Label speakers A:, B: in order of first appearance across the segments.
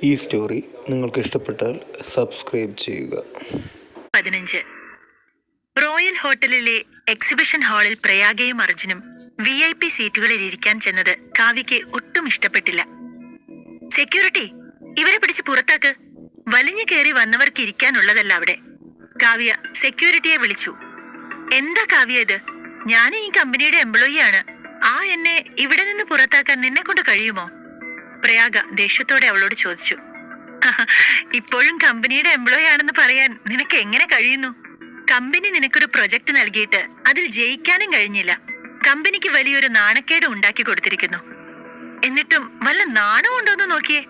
A: ഈ സ്റ്റോറി നിങ്ങൾക്ക് ഇഷ്ടപ്പെട്ടാൽ സബ്സ്ക്രൈബ് ചെയ്യുക.
B: 15 റോയൽ ഹോട്ടലിലെ എക്സിബിഷൻ ഹാളിൽ പ്രയാഗയും അർജുനും VIP സീറ്റുകളിൽ ഇരിക്കാൻ ചെന്നത് കാവ്യയ്ക്ക് ഒട്ടും ഇഷ്ടപ്പെട്ടില്ല. സെക്യൂരിറ്റി, ഇവരെ പിടിച്ച് പുറത്താക്ക്, വലിഞ്ഞു കയറി വന്നവർക്ക് ഇരിക്കാനുള്ളതല്ല അവിടെ. കാവ്യ സെക്യൂരിറ്റിയെ വിളിച്ചു. എന്താ കാവ്യ ഇത്? ഞാൻ ഈ കമ്പനിയുടെ എംപ്ലോയിയാണ്. എന്നെ ഇവിടെ നിന്ന് പുറത്താക്കാൻ നിന്നെ കൊണ്ട് കഴിയുമോ? പ്രയാഗ ദേഷ്യത്തോടെ അവളോട് ചോദിച്ചു. ഇപ്പോഴും കമ്പനിയുടെ എംപ്ലോയി ആണെന്ന് പറയാൻ നിനക്ക് എങ്ങനെ കഴിയുന്നു? കമ്പനി നിനക്കൊരു പ്രൊജക്ട് നൽകിയിട്ട് അതിൽ ജയിക്കാനും കഴിഞ്ഞില്ല. കമ്പനിക്ക് വലിയൊരു നാണക്കേട് ഉണ്ടാക്കി കൊടുത്തിരിക്കുന്നു. എന്നിട്ടും വല്ല നാണവും ഉണ്ടോന്ന് നോക്കിയേ,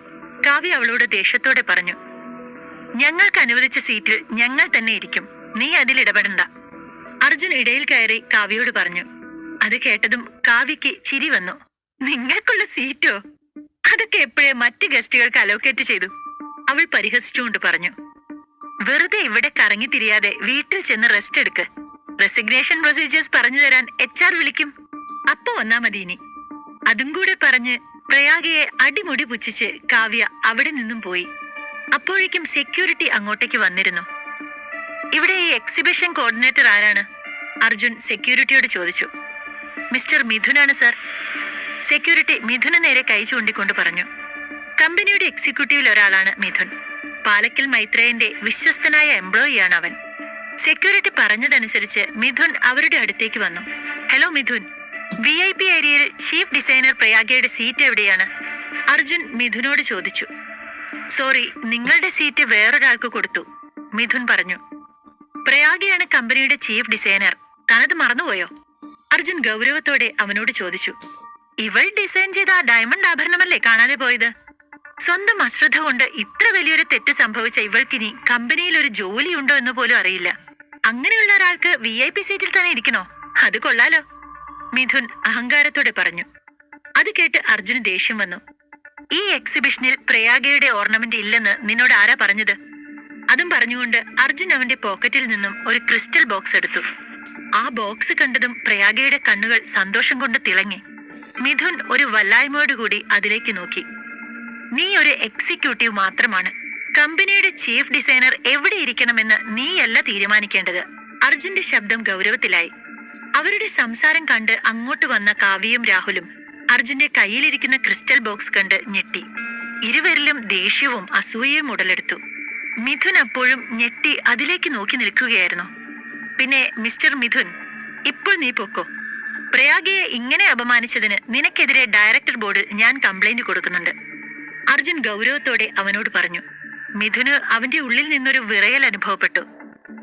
B: കാവ്യ അവളോട് ദേഷ്യത്തോടെ പറഞ്ഞു. ഞങ്ങൾക്ക് അനുവദിച്ച സീറ്റിൽ ഞങ്ങൾ തന്നെ ഇരിക്കും, നീ അതിൽ ഇടപെടണ്ട. അർജുൻ ഇടയിൽ കയറി കാവ്യയോട് പറഞ്ഞു. അത് കേട്ടതും കാവ്യയ്ക്ക് ചിരി വന്നു. നിങ്ങൾക്കുള്ള സീറ്റോ? അതൊക്കെ എപ്പോഴേ മറ്റ് ഗസ്റ്റുകൾക്ക് അലോക്കേറ്റ് ചെയ്തു, അവൾ പരിഹസിച്ചുകൊണ്ട് പറഞ്ഞു. വെറുതെ ഇവിടെ കറങ്ങി തിരിയാതെ വീട്ടിൽ ചെന്ന് റെസ്റ്റ് എടുക്ക്. റെസിഗ്നേഷൻ പ്രൊസീജിയേഴ്സ് പറഞ്ഞു തരാൻ HR വിളിക്കും, അപ്പൊ വന്നാ മതി ഇനി. അതും കൂടെ പറഞ്ഞ് പ്രയാഗയെ അടിമുടി പുച്ഛിച്ച് കാവ്യ അവിടെ നിന്നും പോയി. അപ്പോഴേക്കും സെക്യൂരിറ്റി അങ്ങോട്ടേക്ക് വന്നിരുന്നു. ഇവിടെ ഈ എക്സിബിഷൻ കോർഡിനേറ്റർ ആരാണ്? അർജുൻ സെക്യൂരിറ്റിയോട് ചോദിച്ചു. മിസ്റ്റർ മിഥുനാണ് സർ. സെക്യൂരിറ്റി മിഥുന് നേരെ കൈ ചൂണ്ടിക്കൊണ്ട് പറഞ്ഞു. കമ്പനിയുടെ എക്സിക്യൂട്ടീവിൽ ഒരാളാണ് മിഥുൻ. പാലക്കൽ മൈത്രേയന്റെ വിശ്വസ്തനായ എംപ്ലോയിയാണ് അവൻ. സെക്യൂരിറ്റി പറഞ്ഞതനുസരിച്ച് മിഥുൻ അവരുടെ അടുത്തേക്ക് വന്നു. ഹലോ മിഥുൻ, VIP ഏരിയയിൽ ചീഫ് ഡിസൈനർ പ്രയാഗയുടെ സീറ്റ് എവിടെയാണ്? അർജുൻ മിഥുനോട് ചോദിച്ചു. സോറി, നിങ്ങളുടെ സീറ്റ് വേറൊരാൾക്ക് കൊടുത്തു, മിഥുൻ പറഞ്ഞു. പ്രയാഗയാണ് കമ്പനിയുടെ ചീഫ് ഡിസൈനർ, താനത് മറന്നുപോയോ? അർജുൻ ഗൗരവത്തോടെ അവനോട് ചോദിച്ചു. ഇവൾ ഡിസൈൻ ചെയ്ത ഡയമണ്ട് ആഭരണമല്ലേ കാണാതെ പോയത്? സ്വന്തം അശ്രദ്ധ കൊണ്ട് ഇത്ര വലിയൊരു തെറ്റ് സംഭവിച്ച ഇവൾക്കിനി കമ്പനിയിൽ ഒരു ജോലിയുണ്ടോ എന്ന് പോലും അറിയില്ല. അങ്ങനെയുള്ള ഒരാൾക്ക് VIP സീറ്റിൽ തന്നെ ഇരിക്കണോ? അത് കൊള്ളാലോ, മിഥുൻ അഹങ്കാരത്തോടെ പറഞ്ഞു. അത് കേട്ട് അർജുന് ദേഷ്യം വന്നു. ഈ എക്സിബിഷനിൽ പ്രയാഗയുടെ ഓർണമെന്റ് ഇല്ലെന്ന് നിന്നോട് ആരാ പറഞ്ഞത്? അതും പറഞ്ഞുകൊണ്ട് അർജുൻ അവന്റെ പോക്കറ്റിൽ നിന്നും ഒരു ക്രിസ്റ്റൽ ബോക്സ് എടുത്തു. ആ ബോക്സ് കണ്ടതും പ്രയാഗയുടെ കണ്ണുകൾ സന്തോഷം കൊണ്ട് തിളങ്ങി. മിഥുൻ ഒരു വല്ലായ്മയോടുകൂടി അതിലേക്ക് നോക്കി. നീ ഒരു എക്സിക്യൂട്ടീവ് മാത്രമാണ്. കമ്പനിയുടെ ചീഫ് ഡിസൈനർ എവിടെ ഇരിക്കണമെന്ന് നീയല്ല തീരുമാനിക്കേണ്ടത്. അർജുന്റെ ശബ്ദം ഗൗരവത്തിലായി. അവരുടെ സംസാരം കണ്ട് അങ്ങോട്ട് വന്ന കാവ്യയും രാഹുലും അർജുന്റെ കയ്യിലിരിക്കുന്ന ക്രിസ്റ്റൽ ബോക്സ് കണ്ട് ഞെട്ടി. ഇരുവരിലും ദേഷ്യവും അസൂയയും ഉടലെടുത്തു. മിഥുൻ അപ്പോഴും ഞെട്ടി അതിലേക്ക് നോക്കി നിൽക്കുകയായിരുന്നു. പിന്നെ മിസ്റ്റർ മിഥുൻ, ഇപ്പോൾ നീ പൊക്കോ. പ്രയാഗയെ ഇങ്ങനെ അപമാനിച്ചതിന് നിനക്കെതിരെ ഡയറക്ടർ ബോർഡിൽ ഞാൻ കംപ്ലൈന്റ് കൊടുക്കുന്നുണ്ട്, അർജുൻ ഗൗരവത്തോടെ അവനോട് പറഞ്ഞു. മിഥുന് അവന്റെ ഉള്ളിൽ നിന്നൊരു വിറയൽ അനുഭവപ്പെട്ടു.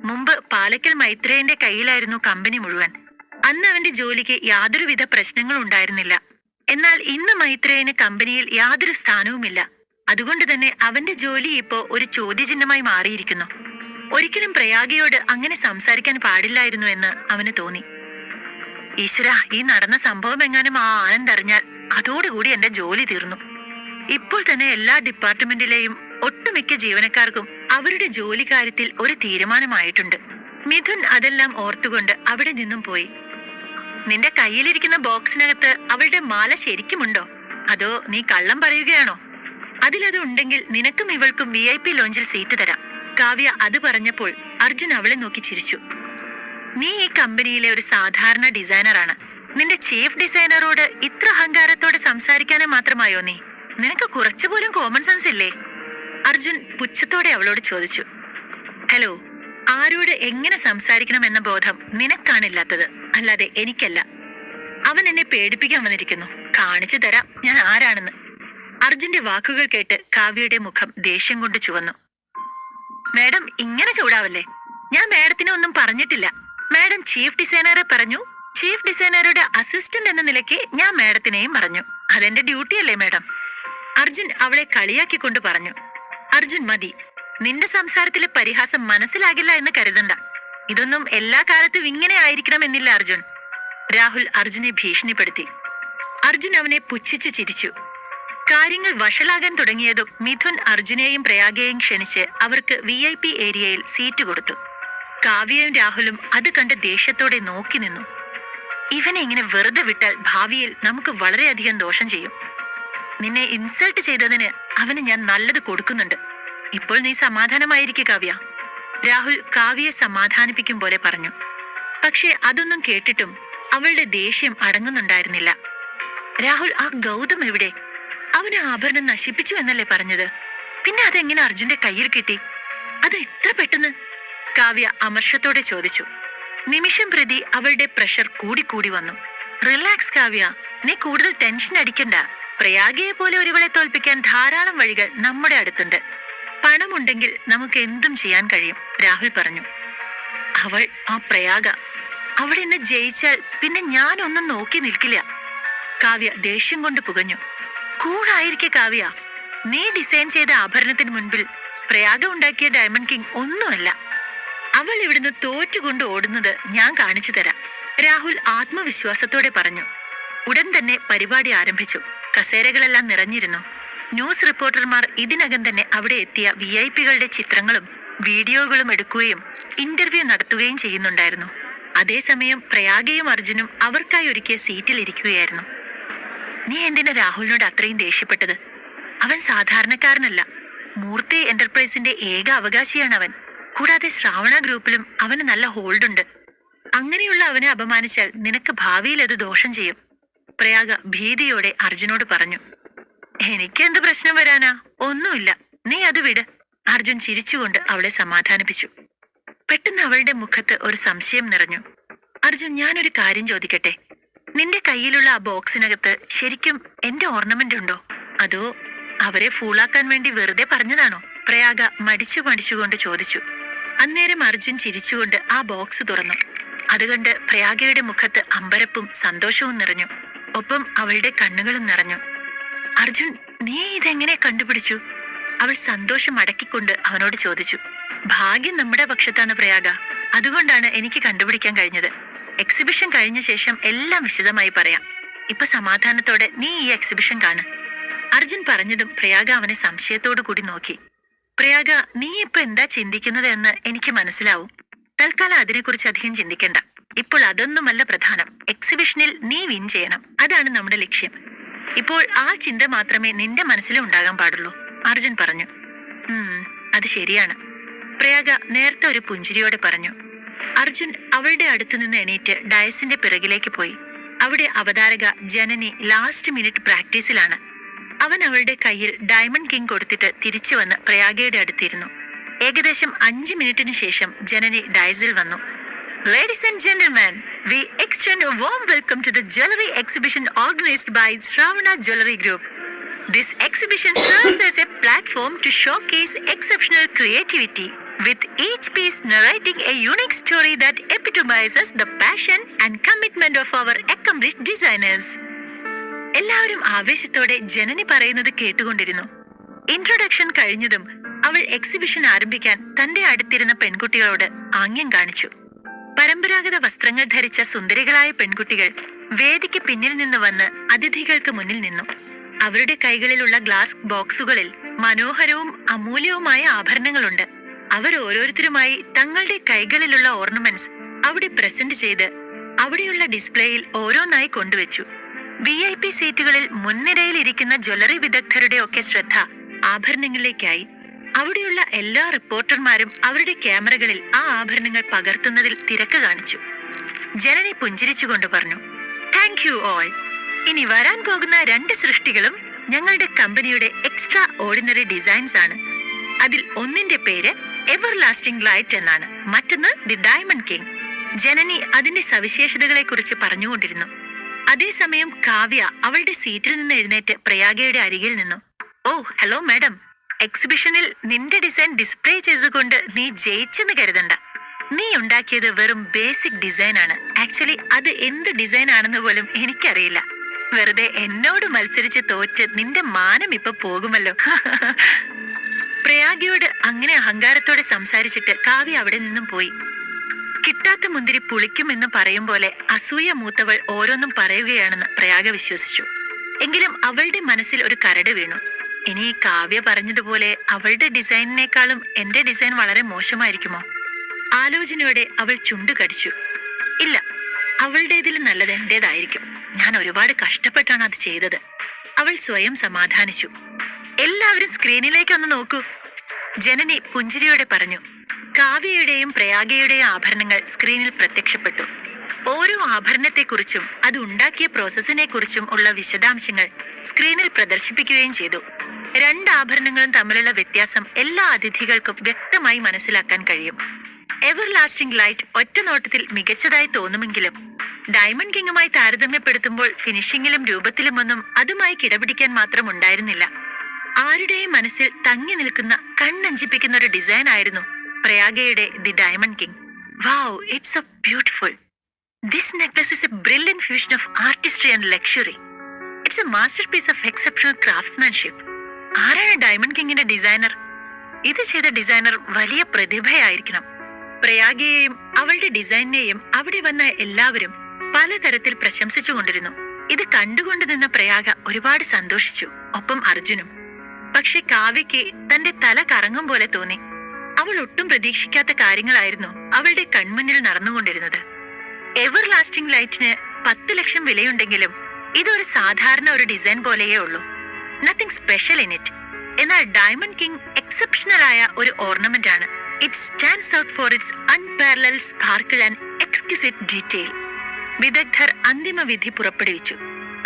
B: മുമ്പ് പാലക്കൽ മൈത്രേയന്റെ കയ്യിലായിരുന്നു കമ്പനി മുഴുവൻ. അന്ന് അവന്റെ ജോലിക്ക് യാതൊരുവിധ പ്രശ്നങ്ങളും ഉണ്ടായിരുന്നില്ല. എന്നാൽ ഇന്ന് മൈത്രേയന് കമ്പനിയിൽ യാതൊരു സ്ഥാനവുമില്ല. അതുകൊണ്ട് തന്നെ അവന്റെ ജോലി ഇപ്പോ ഒരു ചോദ്യചിഹ്നമായി മാറിയിരിക്കുന്നു. ഒരിക്കലും പ്രയാഗയോട് അങ്ങനെ സംസാരിക്കാൻ പാടില്ലായിരുന്നു എന്ന് അവന് തോന്നി. ഈശ്വര, ഈ നടന്ന സംഭവം എങ്ങാനും ആ ആനന്ദ് അറിഞ്ഞാൽ അതോടുകൂടി എന്റെ ജോലി തീർന്നു. ഇപ്പോൾ തന്നെ എല്ലാ ഡിപ്പാർട്ട്മെന്റിലെയും ഒട്ടുമിക്ക ജീവനക്കാർക്കും അവരുടെ ജോലി കാര്യത്തിൽ ഒരു തീരുമാനമായിട്ടുണ്ട്. മിഥുൻ അതെല്ലാം ഓർത്തുകൊണ്ട് അവിടെ നിന്നും പോയി. നിന്റെ കയ്യിലിരിക്കുന്ന ബോക്സിനകത്ത് അവളുടെ മാല ശരിക്കുമുണ്ടോ? അതോ നീ കള്ളം പറയുകയാണോ? അതിലത് ഉണ്ടെങ്കിൽ നിനക്കും ഇവൾക്കും VIP ലോഞ്ചിൽ സീറ്റ് തരാം. കാവ്യ അത് പറഞ്ഞപ്പോൾ അർജുൻ അവളെ നോക്കി ചിരിച്ചു. നീ ഈ കമ്പനിയിലെ ഒരു സാധാരണ ഡിസൈനറാണ്. നിന്റെ ചീഫ് ഡിസൈനറോട് ഇത്ര അഹങ്കാരത്തോടെ സംസാരിക്കാനേ മാത്രമായോ നീ? നിനക്ക് കുറച്ചുപോലും കോമൺ സെൻസ് ഇല്ലേ? അർജുൻ പുച്ഛത്തോടെ അവളോട് ചോദിച്ചു. ഹലോ, ആരോട് എങ്ങനെ സംസാരിക്കണമെന്ന ബോധം നിനക്കാണില്ലാത്തത്, അല്ലാതെ എനിക്കല്ല. അവൻ എന്നെ പേടിപ്പിക്കാൻ വന്നിരിക്കുന്നു. കാണിച്ചു തരാം ഞാൻ ആരാണെന്ന്. അർജുന്റെ വാക്കുകൾ കേട്ട് കാവ്യയുടെ മുഖം ദേഷ്യം കൊണ്ട് ചുവന്നു. മാഡം, ഇങ്ങനെ ചൂടാവല്ലേ. ഞാൻ മാഡത്തിനെ ഒന്നും പറഞ്ഞിട്ടില്ല. മാഡം ചീഫ് ഡിസൈനറെ പറഞ്ഞു. ചീഫ് ഡിസൈനറുടെ അസിസ്റ്റന്റ് എന്ന നിലയ്ക്ക് ഞാൻ മാഡത്തിനെയും പറഞ്ഞു. അതെന്റെ ഡ്യൂട്ടിയല്ലേ മാഡം? അർജുൻ അവളെ കളിയാക്കിക്കൊണ്ട് പറഞ്ഞു. അർജുൻ, മതി. നിന്റെ സംസാരത്തിലെ പരിഹാസം മനസ്സിലാകില്ല എന്ന് കരുതണ്ട. ഇതൊന്നും എല്ലാ കാലത്തും ഇങ്ങനെ ആയിരിക്കണമെന്നില്ല അർജുൻ. രാഹുൽ അർജുനെ ഭീഷണിപ്പെടുത്തി. അർജുൻ അവനെ പുച്ഛിച്ച് ചിരിച്ചു. കാര്യങ്ങൾ വഷളാകാൻ തുടങ്ങിയതും മിഥുൻ അർജുനെയും പ്രയാഗയെയും ക്ഷണിച്ച് അവർക്ക് VIP ഏരിയയിൽ സീറ്റ് കൊടുത്തു. കാവ്യയും രാഹുലും അത് കണ്ട് ദേഷ്യത്തോടെ നോക്കി നിന്നു. ഇവനെ ഇങ്ങനെ വെറുതെ വിട്ടാൽ ഭാവിയിൽ നമുക്ക് വളരെയധികം ദോഷം ചെയ്യും. നിന്നെ ഇൻസൾട്ട് ചെയ്തതിന് അവന് ഞാൻ നല്ലത് കൊടുക്കുന്നുണ്ട്. ഇപ്പോൾ നീ സമാധാനമായിരിക്കെ കാവ്യ. രാഹുൽ കാവ്യയെ സമാധാനിപ്പിക്കും പോലെ പറഞ്ഞു. പക്ഷെ അതൊന്നും കേട്ടിട്ടും അവളുടെ ദേഷ്യം അടങ്ങുന്നുണ്ടായിരുന്നില്ല. രാഹുൽ, ആ ഗൗതം എവിടെ? അവന് ആഭരണം നശിപ്പിച്ചു എന്നല്ലേ പറഞ്ഞത്? പിന്നെ അതെങ്ങനെ അർജുന്റെ കയ്യിൽ കിട്ടി? അത് ഇത്ര പെട്ടെന്ന്? കാവ്യ അമർഷത്തോടെ ചോദിച്ചു. നിമിഷം പ്രതി അവളുടെ പ്രഷർ കൂടിക്കൂടി വന്നു. റിലാക്സ് കാവ്യ, നീ കൂടുതൽ ടെൻഷൻ അടിക്കണ്ട. പ്രയാഗയെ പോലെ ഒരുവളെ തോൽപ്പിക്കാൻ ധാരാളം വഴികൾ നമ്മുടെ അടുത്തുണ്ട്. പണമുണ്ടെങ്കിൽ നമുക്ക് എന്തും ചെയ്യാൻ കഴിയും, രാഹുൽ പറഞ്ഞു. അവൾ, ആ പ്രയാഗ, അവൾ എന്നെ ജയിച്ചാൽ പിന്നെ ഞാനൊന്നും നോക്കി നിൽക്കില്ല. കാവ്യ ദേഷ്യം കൊണ്ട് പുകഞ്ഞു. കൂളായിരിക്കെ കാവ്യ, നീ ഡിസൈൻ ചെയ്ത ആഭരണത്തിന് മുൻപിൽ പ്രയാഗ ഉണ്ടാക്കിയ ഡയമണ്ട് കിങ് ഒന്നുമല്ല. അവൾ ഇവിടുന്ന് തോറ്റുകൊണ്ട് ഓടുന്നത് ഞാൻ കാണിച്ചു തരാം, രാഹുൽ ആത്മവിശ്വാസത്തോടെ പറഞ്ഞു. ഉടൻ തന്നെ പരിപാടി ആരംഭിച്ചു. കസേരകളെല്ലാം നിറഞ്ഞിരുന്നു. ന്യൂസ് റിപ്പോർട്ടർമാർ ഇതിനകം തന്നെ അവിടെ എത്തിയ VIP-കളുടെ ചിത്രങ്ങളും വീഡിയോകളും എടുക്കുകയും ഇന്റർവ്യൂ നടത്തുകയും ചെയ്യുന്നുണ്ടായിരുന്നു. അതേസമയം പ്രയാഗയും അർജുനും അവർക്കായി ഒരുക്കിയ സീറ്റിൽ ഇരിക്കുകയായിരുന്നു. നീ എന്തിനാ രാഹുലിനോട് അത്രയും ദേഷ്യപ്പെട്ടത്? അവൻ സാധാരണക്കാരനല്ല. മൂർത്തി എന്റർപ്രൈസിന്റെ ഏക അവകാശിയാണ് അവൻ. കൂടാതെ ശ്രാവണ ഗ്രൂപ്പിലും അവന് നല്ല ഹോൾഡുണ്ട്. അങ്ങനെയുള്ള അവനെ അപമാനിച്ചാൽ നിനക്ക് ഭാവിയിൽ അത് ദോഷം ചെയ്യും, പ്രയാഗ ഭീതിയോടെ അർജുനോട് പറഞ്ഞു. എനിക്കെന്ത് പ്രശ്നം വരാനാ? ഒന്നുമില്ല, നീ അത് വിട്, അർജുൻ ചിരിച്ചുകൊണ്ട് അവളെ സമാധാനിപ്പിച്ചു. പെട്ടെന്ന് അവളുടെ മുഖത്ത് ഒരു സംശയം നിറഞ്ഞു. അർജുൻ, ഞാനൊരു കാര്യം ചോദിക്കട്ടെ? നിന്റെ കയ്യിലുള്ള ആ ബോക്സിനകത്ത് ശരിക്കും എന്റെ ഓർണമെന്റ് ഉണ്ടോ? അതോ അവരെ ഫൂളാക്കാൻ വേണ്ടി വെറുതെ പറഞ്ഞതാണോ? പ്രയാഗ മടിച്ചുകൊണ്ട് ചോദിച്ചു. അന്നേരം അർജുൻ ചിരിച്ചുകൊണ്ട് ആ ബോക്സ് തുറന്നു. അതുകൊണ്ട് പ്രയാഗയുടെ മുഖത്ത് അമ്പരപ്പും സന്തോഷവും നിറഞ്ഞു. ഒപ്പം അവളുടെ കണ്ണുകളും നിറഞ്ഞു. അർജുൻ, നീ ഇതെങ്ങനെ കണ്ടുപിടിച്ചു? അവൾ സന്തോഷം അടക്കിക്കൊണ്ട് അവനോട് ചോദിച്ചു. ഭാഗ്യം നമ്മുടെ പക്ഷത്താണ് പ്രയാഗ, അതുകൊണ്ടാണ് എനിക്ക് കണ്ടുപിടിക്കാൻ കഴിഞ്ഞത്. എക്സിബിഷൻ കഴിഞ്ഞ ശേഷം എല്ലാം വിശദമായി പറയാം. ഇപ്പൊ സമാധാനത്തോടെ നീ ഈ എക്സിബിഷൻ കാണ്. അർജുൻ പറഞ്ഞതും പ്രയാഗ അവനെ സംശയത്തോടു കൂടി നോക്കി. പ്രയാഗ, നീ ഇപ്പൊ എന്താ ചിന്തിക്കുന്നത് എന്ന് എനിക്ക് മനസ്സിലാവും. തൽക്കാലം അതിനെക്കുറിച്ച് അധികം ചിന്തിക്കണ്ട. ഇപ്പോൾ അതൊന്നുമല്ല പ്രധാനം. എക്സിബിഷനിൽ നീ വിൻ ചെയ്യണം, അതാണ് നമ്മുടെ ലക്ഷ്യം. ഇപ്പോൾ ആ ചിന്ത മാത്രമേ നിന്റെ മനസ്സിലും ഉണ്ടാകാൻ പാടുള്ളൂ, അർജുൻ പറഞ്ഞു. അത് ശരിയാണ്, പ്രയാഗ നേരത്തെ ഒരു പുഞ്ചിരിയോടെ പറഞ്ഞു. അർജുൻ അവളുടെ അടുത്തു നിന്ന് എണീറ്റ് ഡയസിന്റെ പിറകിലേക്ക് പോയി. അവിടെ അവതാരക ജനനി ലാസ്റ്റ് മിനിറ്റ് പ്രാക്ടീസിലാണ്. അവൻ അവളുടെ കയ്യിൽ ഡയമണ്ട് കിങ് കൊടുത്തിട്ട് തിരിച്ചു വന്ന് പ്രയാഗയുടെ അടുത്തിരുന്നു. ഏകദേശം 5 മിനിറ്റിന് ശേഷം ജനനി ഡയസിൽ വന്നു. Ladies and gentlemen, we extend a warm welcome to the jewelry exhibition organized by Shravana Jewelry Group. This exhibition serves as a platform to showcase exceptional creativity, with each piece narrating a unique story that epitomizes the passion and commitment of our accomplished designers. എല്ലാവരും ആവേശത്തോടെ ജനനി പറയുന്നത് കേട്ടുകൊണ്ടിരുന്നു. Introduction കഴിഞ്ഞതും അവൾ exhibition ആരംഭിക്കാൻ തന്റെ അടുത്തിരുന്ന പെൺകുട്ടികളോട് ആംഗ്യം കാണിച്ചു. പരമ്പരാഗത വസ്ത്രങ്ങൾ ധരിച്ച സുന്ദരികളായ പെൺകുട്ടികൾ വേദിക്ക് പിന്നിൽ നിന്ന് വന്ന് അതിഥികൾക്ക് മുന്നിൽ നിന്നു. അവരുടെ കൈകളിലുള്ള ഗ്ലാസ് ബോക്സുകളിൽ മനോഹരവും അമൂല്യവുമായ ആഭരണങ്ങളുണ്ട്. അവർ ഓരോരുത്തരുമായി തങ്ങളുടെ കൈകളിലുള്ള ഓർണമെന്റ്സ് അവിടെ പ്രസന്റ് ചെയ്ത് അവിടെയുള്ള ഡിസ്പ്ലേയിൽ ഓരോന്നായി കൊണ്ടുവച്ചു. VIP സീറ്റുകളിൽ മുൻനിരയിൽ ഇരിക്കുന്ന ജ്വല്ലറി വിദഗ്ധരുടെ ഒക്കെ ശ്രദ്ധ ആഭരണങ്ങളിലേക്കായി. അവിടെയുള്ള എല്ലാ റിപ്പോർട്ടർമാരും അവരുടെ ക്യാമറകളിൽ ആ ആഭരണങ്ങൾ പകർത്തുന്നതിൽ തിരക്ക് കാണിച്ചു. ജനനി പുഞ്ചിരിച്ചുകൊണ്ട് പറഞ്ഞു, താങ്ക് യു ഓൾ. ഇനി വരാൻ പോകുന്ന 2 സൃഷ്ടികളും ഞങ്ങളുടെ കമ്പനിയുടെ എക്സ്ട്രാ ഓർഡിനറി ഡിസൈൻസ് ആണ്. അതിൽ ഒന്നിന്റെ പേര് എവർ ലാസ്റ്റിംഗ് ലൈറ്റ് എന്നാണ്, മറ്റൊന്ന് ദി ഡയമണ്ട് കിങ്. ജനനി അതിന്റെ സവിശേഷതകളെ കുറിച്ച് പറഞ്ഞുകൊണ്ടിരുന്നു. അതേസമയം കാവ്യ അവളുടെ സീറ്റിൽ നിന്ന് എഴുന്നേറ്റ് പ്രയാഗയുടെ അരികിൽ നിന്നു. ഓ, ഹലോ മാഡം. എക്സിബിഷനിൽ നിന്റെ ഡിസൈൻ ഡിസ്പ്ലേ ചെയ്തതുകൊണ്ട് നീ ജയിച്ചെന്ന് കരുതണ്ട. നീ ഉണ്ടാക്കിയത് വെറും ബേസിക് ഡിസൈൻ ആണ്. ആക്ച്വലി അത് എന്ത് ഡിസൈൻ ആണെന്ന് പോലും എനിക്കറിയില്ല. വെറുതെ എന്നോട് മത്സരിച്ച് തോറ്റ് നിന്റെ മാനം ഇപ്പൊ പോകുമല്ലോ. പ്രയാഗയോട് അങ്ങനെ അഹങ്കാരത്തോടെ സംസാരിച്ചിട്ട് കാവ്യ അവിടെ നിന്നും പോയി. കിട്ടാത്ത മുന്തിരി പുളിക്കുമെന്ന് പറയും പോലെ അസൂയ മൂത്തവൾ ഓരോന്നും പറയുകയാണെന്ന് പ്രയാഗ വിശ്വസിച്ചു. എങ്കിലും അവളുടെ മനസ്സിൽ ഒരു കരട് വീണു. ഇനി കാവ്യ പറഞ്ഞതുപോലെ അവളുടെ ഡിസൈനിനേക്കാളും എന്റെ ഡിസൈൻ വളരെ മോശമായിരിക്കുമോ? ആലോചനയോടെ അവൾ ചുണ്ടു കടിച്ചു. ഇല്ല, അവളുടേതിൽ നല്ലത് എന്റേതായിരിക്കും. ഞാൻ ഒരുപാട് കഷ്ടപ്പെട്ടാണ് അത് ചെയ്തത്, അവൾ സ്വയം സമാധാനിച്ചു. എല്ലാവരും സ്ക്രീനിലേക്ക് ഒന്ന് നോക്കൂ. ജനനി പുഞ്ചിരിയോടെ പറഞ്ഞു. കാവ്യയുടെയും പ്രയാഗയുടെയും ആഭരണങ്ങൾ സ്ക്രീനിൽ പ്രത്യക്ഷപ്പെട്ടു. ഓരോ ആഭരണത്തെക്കുറിച്ചും അത് ഉണ്ടാക്കിയ പ്രോസസ്സിനെ കുറിച്ചും ഉള്ള വിശദാംശങ്ങൾ സ്ക്രീനിൽ പ്രദർശിപ്പിക്കുകയും ചെയ്തു. 2 ആഭരണങ്ങളും തമ്മിലുള്ള വ്യത്യാസം എല്ലാ അതിഥികൾക്കും വ്യക്തമായി മനസ്സിലാക്കാൻ കഴിയും. എവർ ലാസ്റ്റിംഗ് ലൈറ്റ് ഒറ്റ നോട്ടത്തിൽ മികച്ചതായി തോന്നുമെങ്കിലും ഡയമണ്ട് കിങ്ങുമായി താരതമ്യപ്പെടുത്തുമ്പോൾ ഫിനിഷിംഗിലും രൂപത്തിലുമൊന്നും അതുമായി കിടപിടിക്കാൻ മാത്രം ഉണ്ടായിരുന്നില്ല. ആരുടെയും മനസ്സിൽ തങ്ങി നിൽക്കുന്ന കണ്ണഞ്ചിപ്പിക്കുന്ന ഒരു ഡിസൈൻ ആയിരുന്നു പ്രയാഗയുടെ the diamond king. Wow, it's a beautiful. This necklace is a brilliant fusion of artistry and luxury. It's a masterpiece of exceptional craftsmanship. ആരാണ് ഡയമണ്ട് കിങ്ങിന്റെ ഡിസൈനർ? ഇത് ചെയ്ത ഡിസൈനർ വലിയ പ്രതിഭയായിരിക്കണം. പ്രയാഗയെയും അവളുടെ ഡിസൈനിനെയും അവിടെ വന്ന എല്ലാവരും പലതരത്തിൽ പ്രശംസിച്ചുകൊണ്ടിരുന്നു. ഇത് കണ്ടുകൊണ്ട് നിന്ന പ്രയാഗ ഒരുപാട് സന്തോഷിച്ചു, ഒപ്പം അർജുനും. പക്ഷെ കാവ്യയ്ക്ക് തന്റെ തല കറങ്ങും പോലെ തോന്നി. അവൾ ഒട്ടും പ്രതീക്ഷിക്കാത്ത കാര്യങ്ങളായിരുന്നു അവളുടെ കൺമുന്നിൽ നടന്നുകൊണ്ടിരുന്നത്. എവർ ലാസ്റ്റിംഗ് ലൈറ്റിന് 10 ലക്ഷം വിലയുണ്ടെങ്കിലും ഇതൊരു സാധാരണ ഒരു ഡിസൈൻ പോലെയേ ഉള്ളൂ. Nothing special in it. എന്നാൽ ഡയമണ്ട് കിങ് എക്സെപ്ഷണൽ ആയ ഒരു ഓർണമെന്റ് ആണ്. It stands out for its unparalleled sparkle and exquisite detail. വിദഗ്ധർ അന്തിമ വിധി പുറപ്പെടുവിച്ചു.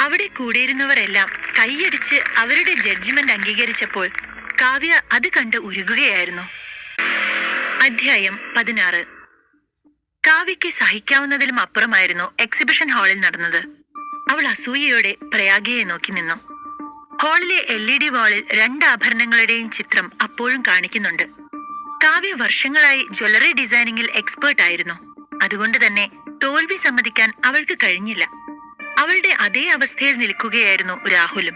B: അവിടെ കൂടിയിരുന്നവരെല്ലാം കൈയടിച്ച് അവരുടെ ജഡ്ജ്മെന്റ് അംഗീകരിച്ചപ്പോൾ കാവ്യ അത് കണ്ട് ഉരുകുകയായിരുന്നു. അധ്യായം 16. കാവ്യയ്ക്ക് സഹിക്കാവുന്നതിലും അപ്പുറമായിരുന്നു എക്സിബിഷൻ ഹാളിൽ നടന്നത്. അവൾ അസൂയയോടെ പ്രയാഗയെ നോക്കി നിന്നു. ഹാളിലെ LED വാളിൽ 2 ആഭരണങ്ങളുടെയും ചിത്രം അപ്പോഴും കാണിക്കുന്നുണ്ട്. കാവ്യ വർഷങ്ങളായി ജ്വല്ലറി ഡിസൈനിങ്ങിൽ എക്സ്പേർട്ട് ആയിരുന്നു. അതുകൊണ്ട് തന്നെ തോൽവി സമ്മതിക്കാൻ അവൾക്ക് കഴിഞ്ഞില്ല. അവളുടെ അതേ അവസ്ഥയിൽ നിൽക്കുകയായിരുന്നു രാഹുലും.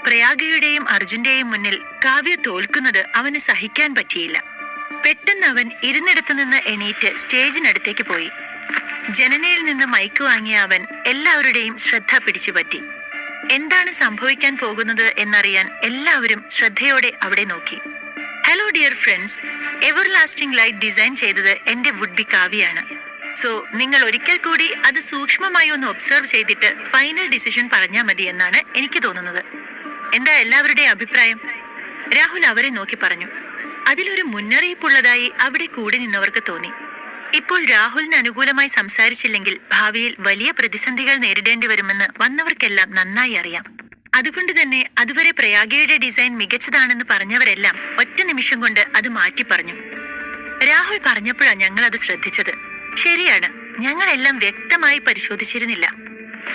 B: പ്രയാഗയുടെയും അർജുന്റെയും മുന്നിൽ കാവ്യ തോൽക്കുന്നത് അവന് സഹിക്കാൻ പറ്റിയില്ല. പെട്ടെന്ന് അവൻ ഇരുന്നിടത്തു നിന്ന് എണീറ്റ് സ്റ്റേജിനടുത്തേക്ക് പോയി. ജനനയിൽ നിന്ന് മൈക്ക് വാങ്ങിയ അവൻ എല്ലാവരുടെയും ശ്രദ്ധ പിടിച്ചുപറ്റി. എന്താണ് സംഭവിക്കാൻ പോകുന്നത് എന്നറിയാൻ എല്ലാവരും ശ്രദ്ധയോടെ അവിടെ നോക്കി. Hello dear friends, ever lasting light design ചെയ്തത് എന്റെ വുഡ് ബി കാവ്യയാണ്. സോ നിങ്ങൾ ഒരിക്കൽ കൂടി അത് സൂക്ഷ്മമായി ഒന്ന് ഒബ്സർവ് ചെയ്തിട്ട് ഫൈനൽ ഡിസിഷൻ പറഞ്ഞാൽ മതി എന്നാണ് എനിക്ക് തോന്നുന്നത്. എന്താ എല്ലാവരുടെയും അഭിപ്രായം? രാഹുൽ അവരെ നോക്കി പറഞ്ഞു. അതിലൊരു മുന്നറിയിപ്പുള്ളതായി അവിടെ കൂടി നിന്നവർക്ക് തോന്നി. ഇപ്പോൾ രാഹുലിന് അനുകൂലമായി സംസാരിച്ചില്ലെങ്കിൽ ഭാവിയിൽ വലിയ പ്രതിസന്ധികൾ നേരിടേണ്ടി വരുമെന്ന് വന്നവർക്കെല്ലാം നന്നായി അറിയാം. അതുകൊണ്ട് തന്നെ അതുവരെ പ്രയാഗയുടെ ഡിസൈൻ മികച്ചതാണെന്ന് പറഞ്ഞവരെല്ലാം ഒറ്റ നിമിഷം കൊണ്ട് അത് മാറ്റി പറഞ്ഞു. രാഹുൽ പറഞ്ഞപ്പോഴാണ് ഞങ്ങൾ അത് ശ്രദ്ധിച്ചത്. ശരിയാണ്, ഞങ്ങളെല്ലാം വ്യക്തമായി പരിശോധിച്ചിരുന്നില്ല.